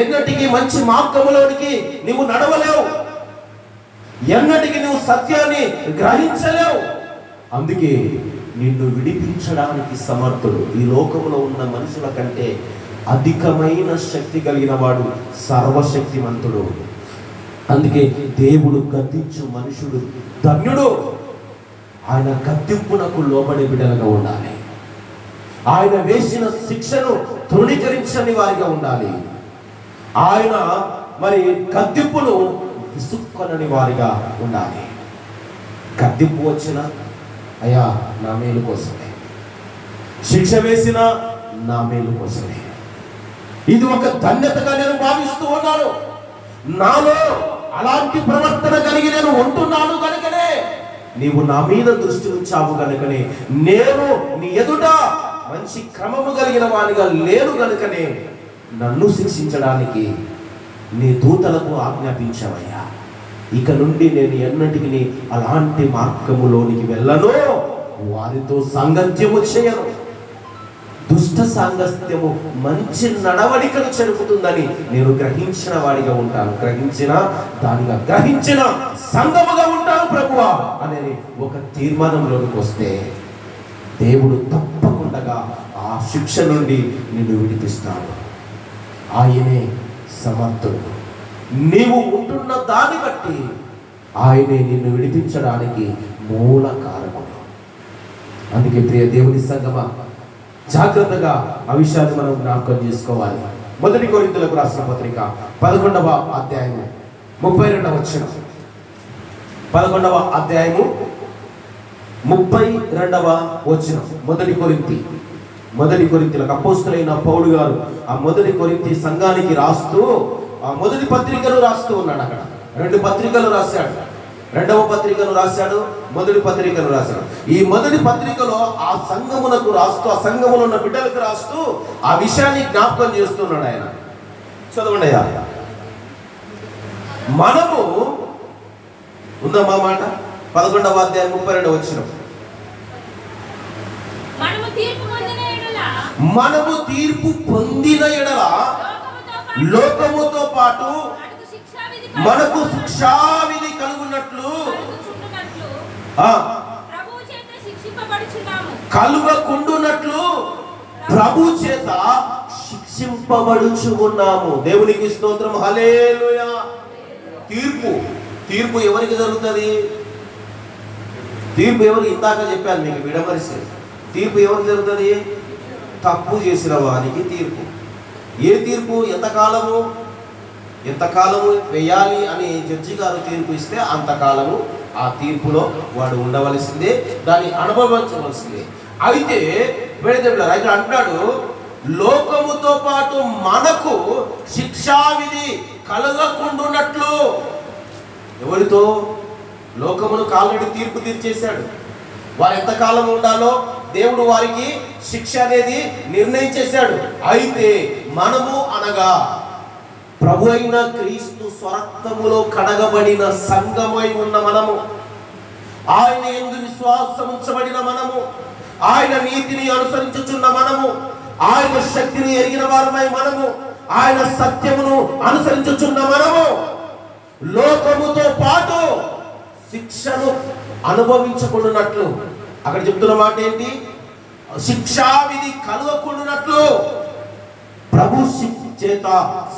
ఎన్నటికీ మంచి మార్గములోనికి నువ్వు నడవలేవు, ఎన్నటికీ నువ్వు సత్యాన్ని గ్రహించలేవు. అందుకే నిన్ను విడిపించడానికి సమర్థుడు, ఈ లోకంలో ఉన్న మనుషుల కంటే అధికమైన శక్తి కలిగిన వాడు సర్వశక్తిమంతుడు. అందుకే దేవుడు గద్దించు మనుషుడు ధన్యుడు. ఆయన గద్దింపునకు లోబడే బిడ్డలుగా ఉండాలి. ఆయన వేసిన శిక్షను తృణీకరించని వారిగా ఉండాలి. ఆయన మరి గద్దింపును విసుక్కొనని వారిగా ఉండాలి. గద్దింపు వచ్చిన అయ్యా నా మేలు కోసమే, శిక్ష వేసిన నా మేలు కోసమే, ఇది ఒక ధన్యతగా నేను భావిస్తూ ఉన్నాను. నాలో అలాంటి ప్రవర్తన కలిగి నేను ఉంటున్నాను కనుకనే, నీవు నా మీద దృష్టి ఉంచావు కనుకనే, నేను నీ ఎదుట మంచి క్రమము కలిగిన వానిగా లేను కనుకనే నన్ను శిక్షించడానికి నీ దూతలకు ఆజ్ఞాపించావయ్యా. ఇక నుండి నేను ఎన్నటికి అలాంటి మార్గములోనికి వెళ్ళను, వారితో సాంగత్యము చేయను. దుష్ట సాంగత్యము మంచి నడవడికను చెరుపుతుందని నేను గ్రహించిన వాడిగా ఉంటాను, గ్రహించిన సంఘముగా ఉంటాను ప్రభువా అనేది ఒక తీర్మానంలోనికి వస్తే దేవుడు తప్పకుండా ఆ శిక్ష నుండి నిన్ను విడిపిస్తాడు. ఆయనే సమర్థుడు. నీవు ఉంటున్న దాన్ని బట్టి ఆయనే నిన్ను విడిపించడానికి మూల కారకుడు. అందుకే ప్రియ దేవుని సంగమా, జాగ్రత్తగా ఆ విషయాన్ని మనం జ్ఞాపకం చేసుకోవాలి. 1 కొరింథీయులకు రాసిన పత్రిక 11వ అధ్యాయము 32వ వచనం. 11వ అధ్యాయము 32వ వచనం. 1 కొరింథీయులకు అపోస్తలుడైన పౌలు గారు ఆ 1 కొరింథీ సంఘానికి రాస్తూ ఆ మొదటి పత్రికలు రాస్తూ ఉన్నాడు. అక్కడ 2 పత్రికలు రాశాడు. రెండవ పత్రికను రాశాడు, మొదటి పత్రికను రాశాడు. ఈ మొదటి పత్రికలో ఆ సంఘమునకు రాస్తూ, ఆ సంఘములో ఉన్న బిడ్డలకు రాస్తూ ఆ విషయాన్ని జ్ఞాపకం చేస్తున్నాడు ఆయన. చదవండి అయ్యా. మనము ఉందమ్మా మాట 11వ అధ్యాయం 32వ వచనం. మనము తీర్పు పొందిన ఎడల లోకముతో పాటు మనకు శిక్షావిధి కలుగునట్లు కలుగకుండునట్లు ప్రభు చేత శిక్షింపబడుచు ఉన్నాము. దేవునికి స్తోత్రం. హల్లెలూయా. తీర్పు ఎవరికి జరుగుతుంది? తీర్పు ఎవరికి? ఇందాక చెప్పాను మీకు విడమరిసి. తీర్పు ఎవరికి జరుగుతుంది? తప్పు చేసిన వారికి తీర్పు. ఏ తీర్పు? ఎంతకాలము వేయాలి అని జడ్జి గారు తీర్పు ఇస్తే అంతకాలము ఆ తీర్పులో వాడు ఉండవలసిందే, దాన్ని అనుభవించవలసిందే. అయితే ఇక్కడ అంటాడు, లోకముతో పాటు మనకు శిక్షావిధి కలగకుండునట్లు. ఎవరితో? లోకమును ఆల్రెడీ తీర్పు తీర్చేశాడు. వారు ఎంతకాలం ఉండాలో దేవుడు వారికి శిక్ష అనేది నిర్ణయించేశాడు. అయితే మనము అనగా ప్రభు అయిన క్రీస్తు స్వరక్తములో కడగబడిన సంఘమై ఉన్న మనము, ఆయన యందు విశ్వాసం ఉంచబడిన మనము, ఆయన నీతిని అనుసరించుచున్న మనము, ఆయన శక్తిని ఎరిగిన వారమై మనము, ఆయన సత్యమును అనుసరించుచున్న మనము లోకముతో పాటు శిక్షను అనుభవించకుండానట్లు. అక్కడ చెప్తున్న మాట ఏంటి? శిక్షావిధి కలగకుండానట్లు ప్రభు చేత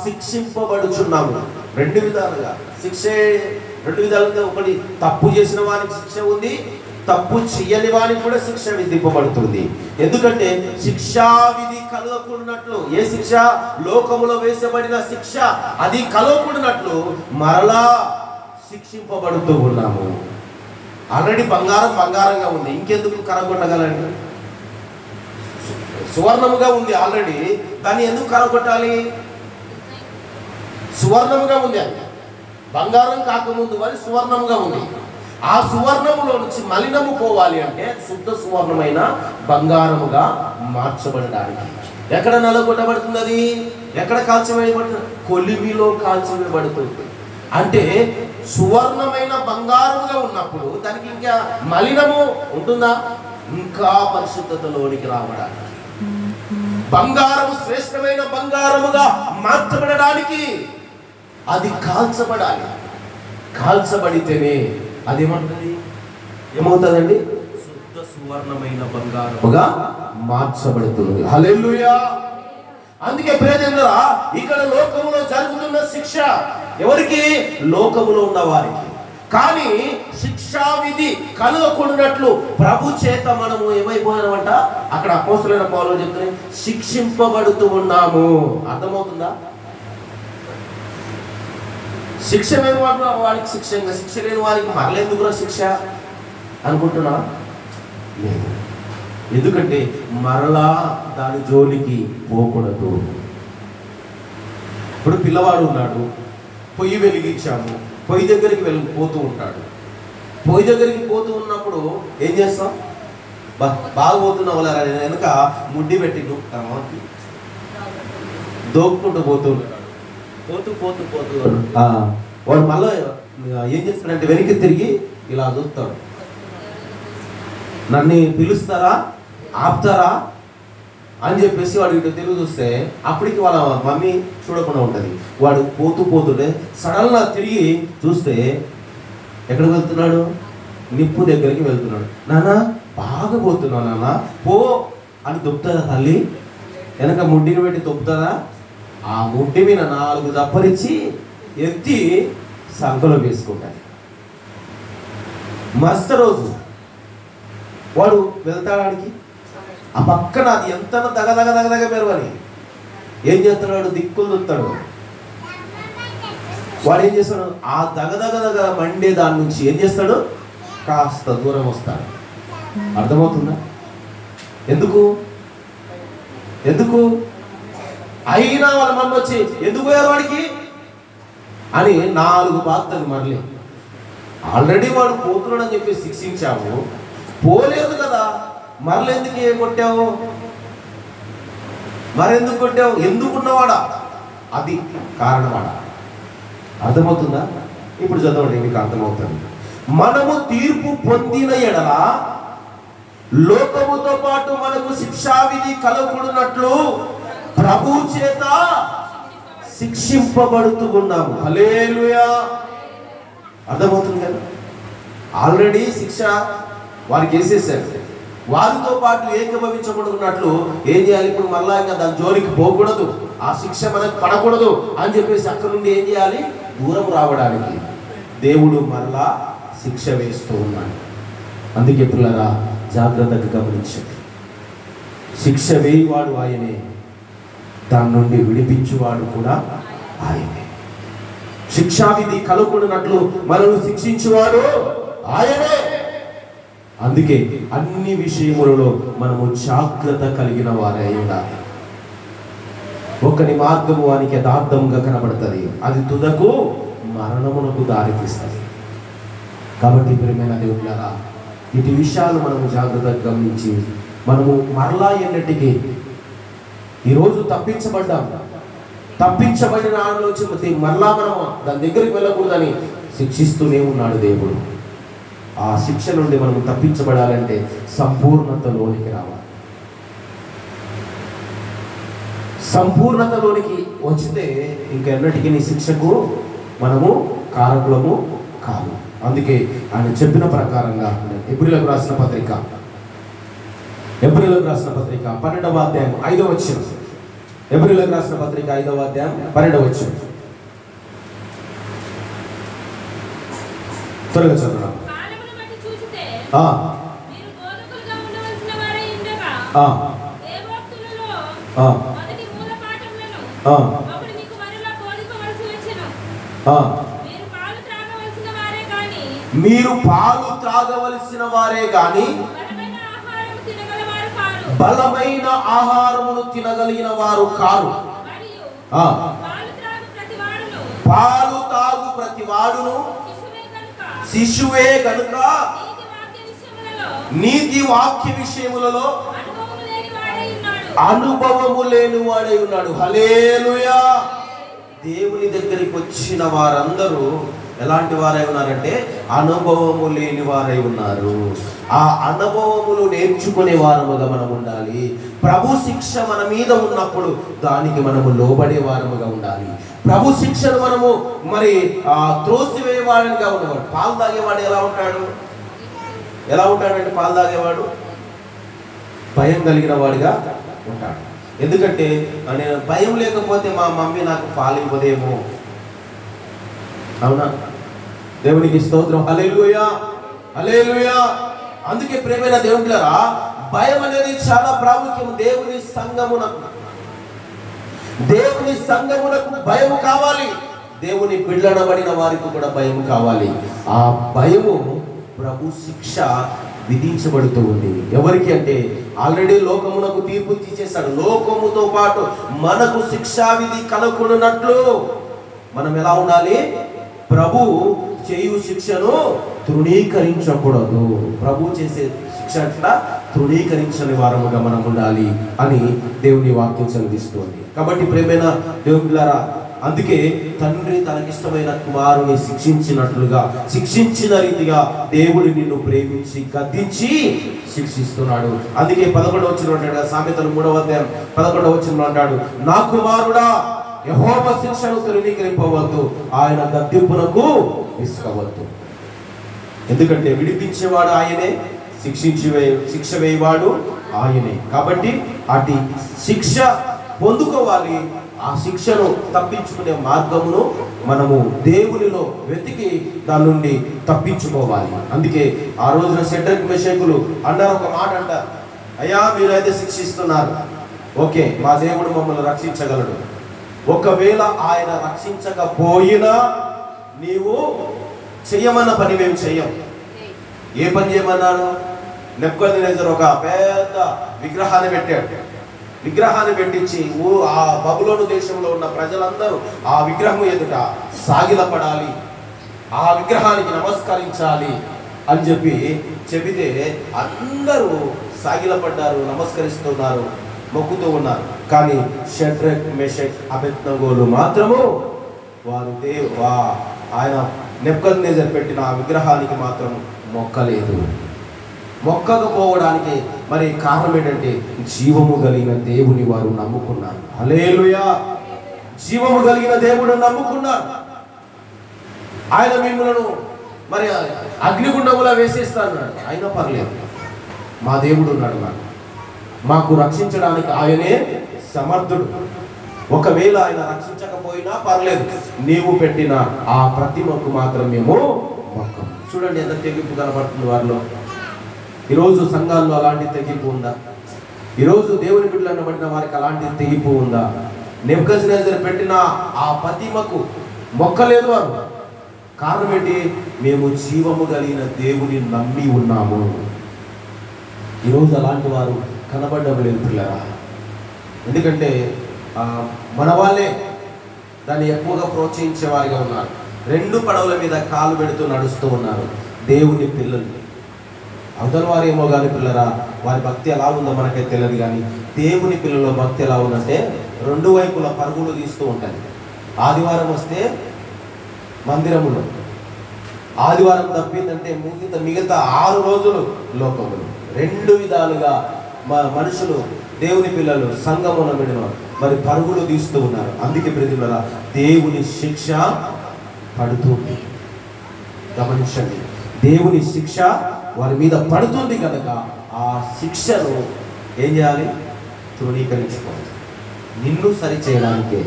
శిక్షింపబడుచున్నాము. రెండు విధాలుగా ఒకటి తప్పు చేసిన వానికి శిక్ష ఉంది, తప్పు చెయ్యని వానికి కూడా శిక్ష విధింపబడుతుంది. ఎందుకంటే శిక్షావిధి కలగకుండానట్లు, ఏ శిక్ష? లోకములో వేసబడిన శిక్ష అది కలగకుండానట్లు మరలా శిక్షింపబడుతూ ఉన్నాము. ఆల్రెడీ బంగారంగా ఉంది, ఇంకెందుకు కరగొట్టగలండి? సువర్ణముగా ఉంది ఆల్రెడీ, దాన్ని ఎందుకు కరగొట్టాలి? సువర్ణముగా ఉంది, అది బంగారం కాకముందు మరి సువర్ణముగా ఉంది. ఆ సువర్ణములో నుంచి మలినము పోవాలి అంటే శుద్ధ సువర్ణమైన బంగారముగా మార్చబడడానికి ఎక్కడ నలగొట్టబడుతుంది? అది ఎక్కడ కాల్చివేయబడుతుంది? కొలిమిలో కాల్చివేయబడుతుంది. అంటే సువర్ణమైన బంగారముగా ఉన్నప్పుడు దానికి ఇంకా మలినము ఉంటుందా? ఇంకా పరిశుద్ధతలోనికి రావడానికి, బంగారము శ్రేష్టమైన బంగారముగా మార్చబడడానికి అది కాల్చబడాలి. కాల్చబడితేనే అదేమంటుంది? ఏమవుతుందండి? శుద్ధ సువర్ణమైన బంగారముగా మార్చబడుతుంది. హల్లెలూయా. అందుకే ప్రియదేవులారా, ఇక్కడ లోకములో జరుగుతున్న శిక్ష ఎవరికి? లోకములో ఉన్న వారికి. కానీ శిక్షావిధి కలగకుండానట్లు ప్రభు చేత మనము ఏమైపోయినామంట? అక్కడ అపోస్తలుడైన పౌలు చెప్తున్నాడు, శిక్షింపబడుతూ ఉన్నాము. అర్థమవుతుందా? శిక్ష లేని వాడికి శిక్ష, ఇంకా శిక్ష లేని వారికి మరలేందుకురా శిక్ష అనుకుంటున్నా? లేదు. ఎందుకంటే మరలా దాని జోలికి పోకూడదు. ఇప్పుడు పిల్లవాడు ఉన్నాడు, పొయ్యి వెలిగించాము, పొయ్యి దగ్గరికి పోతూ ఉంటాడు. పొయ్యి దగ్గరికి పోతూ ఉన్నప్పుడు ఏం చేస్తాం? బాగా పోతున్న వాళ్ళ వెనక ముడ్డి పెట్టి దోక్కుంటూ పోతూ ఉంటాడు. పోతూ వాడు మళ్ళీ ఏం చేస్తాడంటే వెనక్కి తిరిగి ఇలా చూస్తాడు, నన్ను పిలుస్తారా, ఆపుతారా అని చెప్పేసి వాడు ఇటు తిరిగి చూస్తే అప్పటికి వాళ్ళ మమ్మీ చూడకుండా ఉంటుంది. వాడు పోతుంటే సడన్గా తిరిగి చూస్తే ఎక్కడికి వెళ్తున్నాడు? నిప్పు దగ్గరికి వెళ్తున్నాడు. నాన్న బాగా పోతున్నావు నాన్న, పో అని దొప్పుతుందా తల్లి? వెనక ముడ్డిని పెట్టి దొప్పుతుందా? ఆ ముడ్డి మీద 4 దప్పరిచ్చి ఎత్తి సంకలో వేసుకుంటాడు. మస్తు రోజు వాడు వెళ్తాడానికి ఆ పక్కన అది ఎంత దగదగ మెరువని ఏం చేస్తున్నాడు? దిక్కులు చూస్తాడు. వాడు ఏం చేస్తాడు? ఆ దగదగ మండే దాని నుంచి ఏం చేస్తాడు? కాస్త దూరం వస్తాడు. అర్థమవుతుందా? ఎందుకు అయినా వాళ్ళ మమ్మీ వచ్చి ఎందుకు పోయారు వాడికి అని 4 బాధలు మరలే ఆల్రెడీ వాడు పోతున్నాడని చెప్పి శిక్షించావు, పోలేదు కదా, మరలెందుకు కొట్టావు? మరెందుకు కొట్టావు? ఎందుకున్నవాడా? అది కారణవాడా? అర్థమవుతుందా? ఇప్పుడు చదవండి, మీకు అర్థమవుతుంది. మనము తీర్పు పొందిన ఎడల లోకముతో పాటు మనకు శిక్షావిధి కలగకూడనట్లు ప్రభు చేత శిక్షింపబడుతూ ఉన్నాము. హల్లెలూయా. అర్థమవుతుంది కదా? ఆల్రెడీ శిక్ష వారికి వేసేసారు, వారితో పాటు ఏకీభవించకూడదున్నట్లు ఏం చేయాలి? ఇప్పుడు మళ్ళా ఇంకా దాని జోలికి పోకూడదు, ఆ శిక్ష మనకు పడకూడదు అని చెప్పేసి అక్కడ నుండి ఏం చేయాలి? దూరం రావడానికి దేవుడు మరలా శిక్ష వేస్తూ ఉన్నాడు. అందుకే పిల్లరా జాగ్రత్తగా గమనించండి. శిక్ష వేయువాడు ఆయనే, దాని నుండి విడిపించువాడు కూడా ఆయనే. శిక్షావిధి కలగకూడనట్లు మనల్ని శిక్షించువాడు ఆయనే. అందుకే అన్ని విషయములలో మనము జాగ్రత్త కలిగిన వారే ఉండాలి. ఒకని మార్గము వానికి యథార్థంగా కనబడుతుంది, అది తుదకు మరణమునకు దారితీస్తుంది. కాబట్టి ప్రియమైన దేవులారా, ఇటు విషయాలు మనము జాగ్రత్తగా గమనించి మనము మరలా ఎన్నటికీ ఈరోజు తప్పించబడిన ఆలోచన మరలా మనము దాని దగ్గరికి వెళ్ళకూడదని శిక్షిస్తూనే ఉన్నాడు దేవుడు. ఆ శిక్ష నుండి మనము తప్పించబడాలంటే సంపూర్ణతలోనికి రావాలి. సంపూర్ణతలోనికి వచ్చితే ఇంకెన్నటికీ నీ శిక్షకు మనము కారకులము కాదు. అందుకే ఆయన చెప్పిన ప్రకారంగా ఎబ్రీయులకు రాసిన పత్రిక 12వ అధ్యాయం 5వ వచనం. ఎబ్రీయులకు రాసిన పత్రిక 5వ అధ్యాయం 12వ వచనం. త్వరగా చదవండి. మీరు పాలు త్రాగవలసిన వారే గాని బలమైన ఆహారమును తినగలిగిన వారు కారు. పాలు తాగు ప్రతి వాడును శిశువే గనుక నీతి వాక్య విషయములలో అనుభవము లేని వాడై ఉన్నాడు. హల్లెలూయా. దేవుని దగ్గరికి వచ్చిన వారందరూ ఎలాంటి వారై ఉన్నారంటే అనుభవము లేని వారై ఉన్నారు. ఆ అనుభవములు నేర్చుకునే వారముగా మనం ఉండాలి. ప్రభు శిక్ష మన మీద ఉన్నప్పుడు దానికి మనము లోబడే వారముగా ఉండాలి. ప్రభు శిక్షను మనము మరి త్రోసివేయవాడిగా ఉన్నవాడు. పాలు తాగేవాడు ఎలా ఉంటాడంటే పాలు తాగేవాడు భయం కలిగిన వాడిగా ఉంటాడు. ఎందుకంటే నేను భయం లేకపోతే మా మమ్మీ నాకు పాలు ఇవ్వదేమో. అవునా? దేవునికి స్తోత్రం. హల్లెలూయా, హల్లెలూయా. అందుకే ప్రియమైన దేవునిలారా, భయం అనేది చాలా ప్రాముఖ్యం. దేవుని సంఘమునకు భయం కావాలి. దేవుని బిడ్డలనబడిన వారికి కూడా భయం కావాలి. ఆ భయము ప్రభు శిక్ష విధించబడుతూ ఉంది. ఎవరికి అంటే ఆల్రెడీ లోకమునకు తీర్పు తీసేశాడు. లోకముతో పాటు మనకు శిక్షావిధి కలగకూడనట్లు మనం ఎలా ఉండాలి? ప్రభు చేయు శిక్షను తృణీకరించకూడదు. ప్రభు చేసే శిక్ష అట్లా తృణీకరించని వారముగా మనం ఉండాలి అని దేవుని వాక్యం సెలవిస్తుంది. కాబట్టి ప్రియమైన దేవులారా, అందుకే తండ్రి తనకిష్టమైన కుమారుని శిక్షించిన రీతిగా దేవుడు నిన్ను ప్రేమించి గద్దించి శిక్షిస్తున్నాడు. అందుకే 11వ వచనం అంటాడు, సామెతలు 3వ అధ్యాయం 11వ వచనం అంటాడు, నా కుమారుడా యెహోవా శిక్షను తృణీకరింపవద్దు, ఆయన గద్దింపునకు విసుకవద్దు. ఎందుకంటే విడిపించేవాడు ఆయనే, శిక్ష వేయవాడు ఆయనే. కాబట్టి అటు శిక్ష పొందుకోవాలి. ఆ శిక్షను తప్పించుకునే మార్గమును మనము దేవునిలో వెతికి దాని నుండి తప్పించుకోవాలి. అందుకే ఆ రోజున షడ్రక్ మెషకులు అన్నారు, ఒక మాట అంటారు, అయ్యా మీరైతే శిక్షిస్తున్నారు, ఓకే, మా దేవుడు మమ్మల్ని రక్షించగలడు. ఒకవేళ ఆయన రక్షించకపోయినా నీవు చెయ్యమన్న పని మేము చెయ్యం. ఏ పని చేయమన్నాడు? నెబుకద్నెజరు ఒక పెద్ద విగ్రహాన్ని పెట్టించి ఆ బబులోను దేశంలో ఉన్న ప్రజలందరూ ఆ విగ్రహం ఎదుట సాగిలపడాలి. ఆ విగ్రహానికి నమస్కరించాలి అని చెబితే అందరూ సాగిలపడ్డారు, నమస్కరిస్తున్నారు, మొక్కుతూ ఉన్నారు. కానీ షడ్రక్ మెషక్ అబేద్నెగోలు మాత్రము వారు ఆయన నెబుకద్నెజర్ పెట్టిన ఆ విగ్రహానికి మాత్రం మొక్కలేదు. మొక్కకపోవడానికి మరి కారణం ఏంటంటే జీవము కలిగిన దేవుని వారు నమ్ముకున్నారు. హల్లెలూయా! జీవము కలిగిన దేవుడు నమ్ముకున్నారు. ఆయన మిమ్మల్ని మరి అగ్నిగుండములా వేసేస్తాడు, అయినా పర్లేదు, మా దేవుడు ఉన్నాడు, మాకు రక్షించడానికి ఆయనే సమర్థుడు. ఒకవేళ ఆయన రక్షించకపోయినా పర్లేదు, నీవు పెట్టిన ఆ ప్రతిమకు మాత్రం మేము మొక్కం. చూడండి ఎంత తెగింపు కనబడుతుంది వారిలో. ఈరోజు సంఘాల్లో అలాంటి తెగింపు ఉందా? ఈరోజు దేవుని బిడ్డలను పడిన వారికి అలాంటి తెగింపు ఉందా? నెబుకద్నెజర్ పెట్టిన ఆ ప్రతిమకు మొక్కలేదు వారు. కారణం ఏంటి? మేము జీవము కలిగిన దేవుని నమ్మి ఉన్నాము. ఈరోజు అలాంటి వారు కనబడడం లేదు పిల్లరా. ఎందుకంటే మన వాళ్ళే దాన్ని ఎక్కువగా ప్రోత్సహించే వారిగా ఉన్నారు. 2 పడవల మీద కాలు పెడుతూ నడుస్తూ ఉన్నారు దేవుని పిల్లలు. అవతల వారేమో కానీ పిల్లరా, వారి భక్తి ఎలా ఉందో మనకైతే తెలియదు, కానీ దేవుని పిల్లల భక్తి ఎలా ఉందంటే 2 వైపుల పరుగులు తీస్తూ ఉంటుంది. ఆదివారం వస్తే మందిరములో, ఆదివారం తప్పిందంటే మిగతా 6 రోజులు లోకములు. 2 విధాలుగా మనుషులు, దేవుని పిల్లలు సంఘమున విడిన మరి పరుగులు తీస్తూ ఉన్నారు. అందుకే ప్రతిమల దేవుని శిక్ష పడుతుంది. గమనించండి, దేవుని శిక్ష వారి మీద పడుతుంది కనుక ఆ శిక్షను ఏం చేయాలి? తృణీకరించుకోవాలి. నిన్ను సరి చేయడానికి,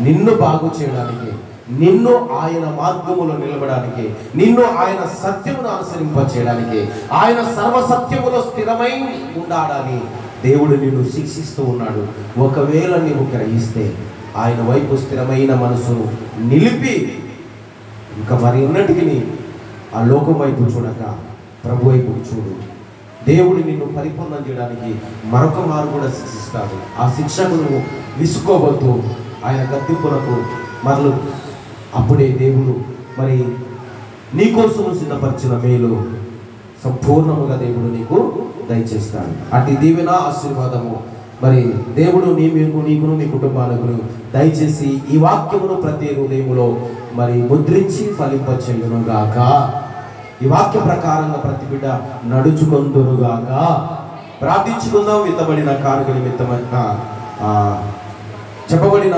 నిన్ను బాగు చేయడానికి, నిన్ను ఆయన మార్గములో నిలబడానికి, నిన్ను ఆయన సత్యమును అనుసరింపచేయడానికి, ఆయన సర్వసత్యములో స్థిరమై ఉండాలని దేవుడు నిన్ను శిక్షిస్తూ ఉన్నాడు. ఒకవేళ నీవు గ్రహిస్తే ఆయన వైపు స్థిరమైన మనసును నిలిపి ఇంకా మరి ఉన్నటికి ఆ లోకం వైపు చూడక ప్రభు వైపు చూడు. దేవుడు నిన్ను పరిపూర్ణం చేయడానికి మరొక మారు కూడా శిక్షిస్తాడు. ఆ శిక్షకు నువ్వు విసుకోవద్దు. ఆయన గద్దింపులకు మరలు అప్పుడే దేవుడు మరి నీకోసం సిద్ధపరిచిన మేలు సంపూర్ణముగా దేవుడు నీకు దయచేస్తాడు. అటు దీవెన ఆశీర్వాదము మరి దేవుడు నీకును నీ కుటుంబాలకు దయచేసి ఈ వాక్యమును ప్రతి హృదయములో మరి ముద్రించి ఫలింపచేయునుగాక. ఈ వాక్య ప్రకారంగా ప్రతి బిడ్డ నడుచుకొందురుగాక. ప్రార్థించుకుందాం. విత్తబడిన కానుక నిమిత్తమై చెప్పబడిన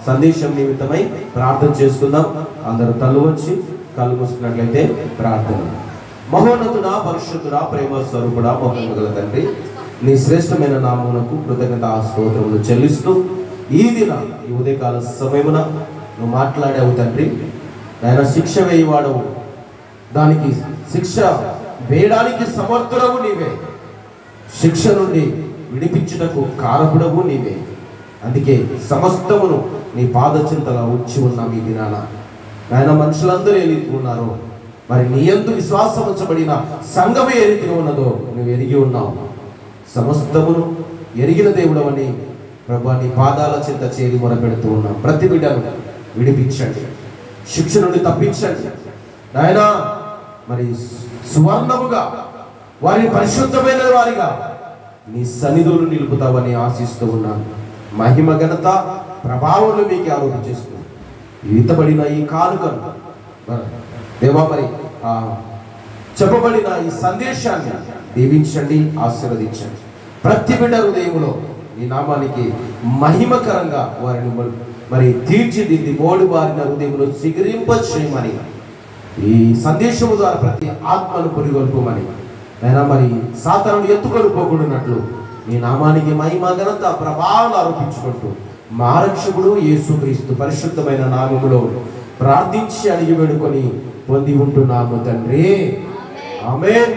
సందేశం నిమిత్తమై ప్రార్థన చేసుకుందాం. అందరూ తల్లు వచ్చి కళ్ళు మూసుకున్నట్లయితే ప్రార్థన. మహోన్నతుడా, పరిశుద్ధుడా, ప్రేమ స్వరూపుడా, మహోన్నత గల తండ్రి, నీ శ్రేష్టమైన నామమునకు కృతజ్ఞత స్తోత్రములు చెల్లిస్తూ ఈ ఉదయకాల సమయమున నువ్వు మాట్లాడావు తండ్రి. ఆయన శిక్ష వేయవాడవు, దానికి శిక్ష వేయడానికి సమర్థుడవు నీవే, శిక్ష నుండి విడిపించుటకు కారకుడవు నీవే. అందుకే సమస్తమును నీ పాదచింతలా వచ్చి ఉన్నాం ఈ దినాన. ఆయన మనుషులందరూ ఏ రీతిగా ఉన్నారో, మరి నీ యందు విశ్వాసం ఉంచబడిన సంఘమే ఏ రీతిగా ఉన్నదో నువ్వు ఎరిగి ఉన్నావు. సమస్తమును ఎరిగిన దేవుడవని ప్రభా నీ పాదాల చింత చేరి మొరపెడుతూ ఉన్నాం. ప్రతి బిడ్డను విడిపించండి, శిక్ష నుండి తప్పించండి నాయనా. మరి సువర్ణముగా వారిని పరిశుద్ధమైన వారిగా నీ సన్నిధులు నిలుపుతావని ఆశిస్తూ ఉన్నాను. మహిమ ఘనత ప్రభావాలు మీకు ఆరోపణ చేస్తూ ఈతబడిన ఈ కానుకను దేవా మరి చెప్పబడిన ఈ సందేశాన్ని దీవించండి, ఆశీర్వదించండి. ప్రతి బిడ్డ హృదయములో ఈ నామానికి మహిమకరంగా వారిని మరి తీర్చిదిద్ది మోడు వారిన హృదయంలో చిగురింప చేయమని, ఈ సందేశము ద్వారా ప్రతి ఆత్మను పురిగొల్పమని అయినా మరి సాతానుడు ఎత్తుకొని పోకూడనట్లు నీ నామానికి మహిమ ఘనత ప్రభావాలు ఆరోపించుకుంటూ మా రక్షకుడు యేసుక్రీస్తు పరిశుద్ధమైన నామములో ప్రార్థించి అడిగి వేడుకొని పొంది ఉంటున్నాము తండ్రి. ఆమేన్.